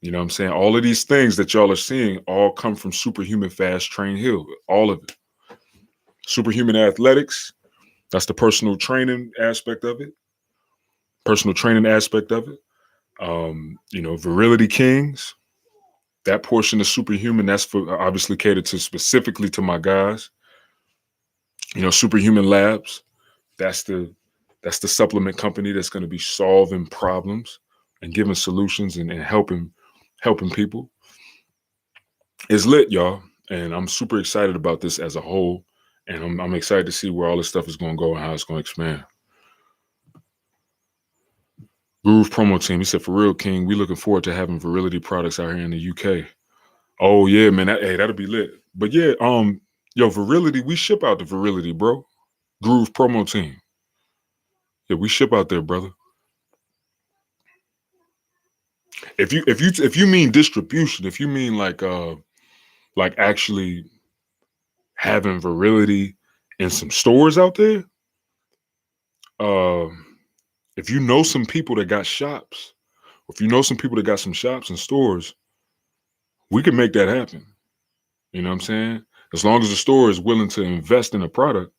You know what I'm saying? All of these things that y'all are seeing all come from Superhuman Fast Train Hill. All of it. Superhuman Athletics. That's the personal training aspect of it. Personal training aspect of it. You know, Virility Kings. That portion of Superhuman, that's for obviously catered to specifically to my guys. You know, Superhuman Labs. That's the supplement company that's going to be solving problems and giving solutions and helping people. It's lit, y'all, and I'm super excited about this as a whole, and I'm excited to see where all this stuff is going to go and how it's going to expand. Groove promo team, he said, for real, King, we looking forward to having Virility products out here in the UK. Oh yeah, man, that'll be lit. But yeah, yo, Virility, we ship out to Virility, bro. Groove promo team. Yeah, we ship out there, brother. If you mean distribution, if you mean like actually having Virility in some stores out there, if you know some people that got shops, or if you know some people that got some shops and stores, we can make that happen. You know what I'm saying? As long as the store is willing to invest in a product,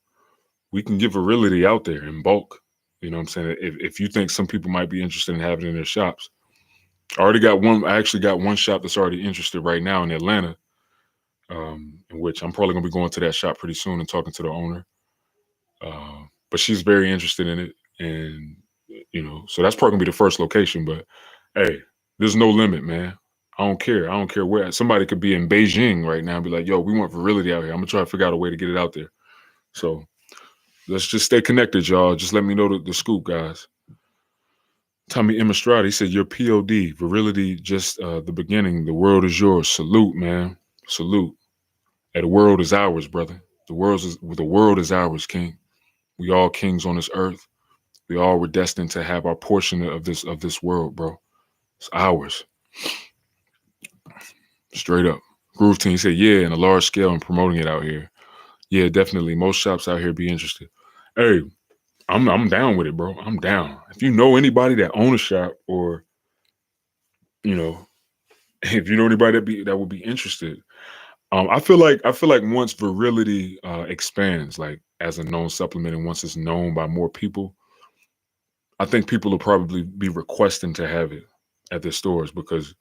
we can give Virility out there in bulk. You know what I'm saying? If you think some people might be interested in having it in their shops. I actually got one shop that's already interested right now in Atlanta, in which I'm probably gonna be going to that shop pretty soon and talking to the owner. But she's very interested in it, and you know, so that's probably gonna be the first location. But hey, there's no limit, man. I don't care. I don't care where. Somebody could be in Beijing right now and be like, yo, we want Virility out here. I'm gonna try to figure out a way to get it out there. So let's just stay connected, y'all. Just let me know the scoop, guys. Tommy M. Estrada, he said, your POD, Virility, just the beginning. The world is yours. Salute, man. Salute. And the world is ours, brother. The world is ours, King. We all kings on this earth. We all were destined to have our portion of this world, bro. It's ours. Straight up. Groove Team said, yeah, in a large scale and promoting it out here. Yeah, definitely. Most shops out here be interested. Hey, I'm down with it, bro. I'm down. If you know anybody that own a shop, or you know, if you know anybody that would be interested, I feel like once Virility expands, like as a known supplement, and once it's known by more people, I think people will probably be requesting to have it at their stores, because,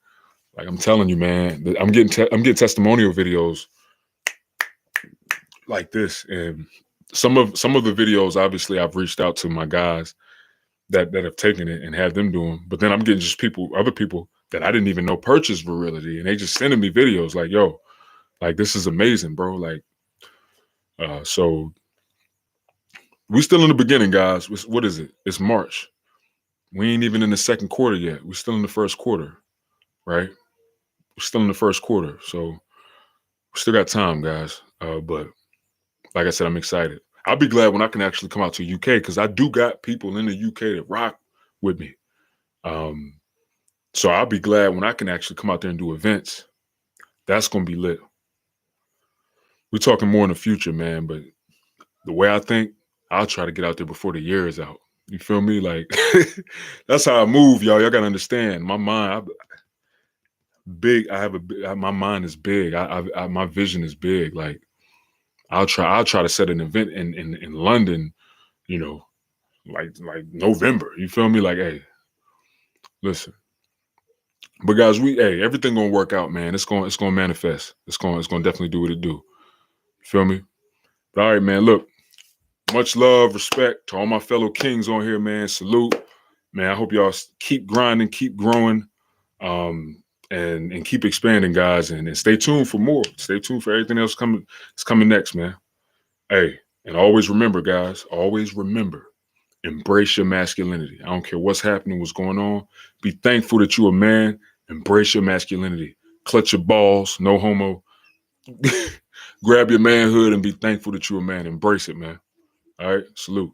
like I'm telling you, man, I'm getting testimonial videos like this, and some of the videos, obviously, I've reached out to my guys that have taken it and have them do them, but then I'm getting just other people that I didn't even know purchased Virility, and they just sending me videos like, yo, like this is amazing, bro. Like, so we still in the beginning, guys. What is it? It's March. We ain't even in the second quarter yet. We're still in the first quarter, right? We're still in the first quarter, so we still got time, guys. But like I said, I'm excited. I'll be glad when I can actually come out to UK, because I do got people in the UK that rock with me. So I'll be glad when I can actually come out there and do events. That's gonna be lit. We're talking more in the future, man. But the way I think, I'll try to get out there before the year is out. You feel me? Like that's how I move, y'all. Y'all gotta understand. My mind, big. My mind is big. My vision is big. Like I'll try to set an event in London, you know, like November. You feel me? Like, hey, listen. But guys, everything gonna work out, man. It's gonna manifest. It's gonna definitely do what it do. You feel me? But all right, man. Look, much love, respect to all my fellow kings on here, man. Salute, man. I hope y'all keep grinding, keep growing, and keep expanding, guys. And stay tuned for more. Stay tuned for everything else coming. It's coming next, man. Hey, and always remember, guys. Always remember. Embrace your masculinity. I don't care what's happening, what's going on. Be thankful that you're a man. Embrace your masculinity. Clutch your balls. No homo. Grab your manhood and be thankful that you're a man. Embrace it, man. All right. Salute.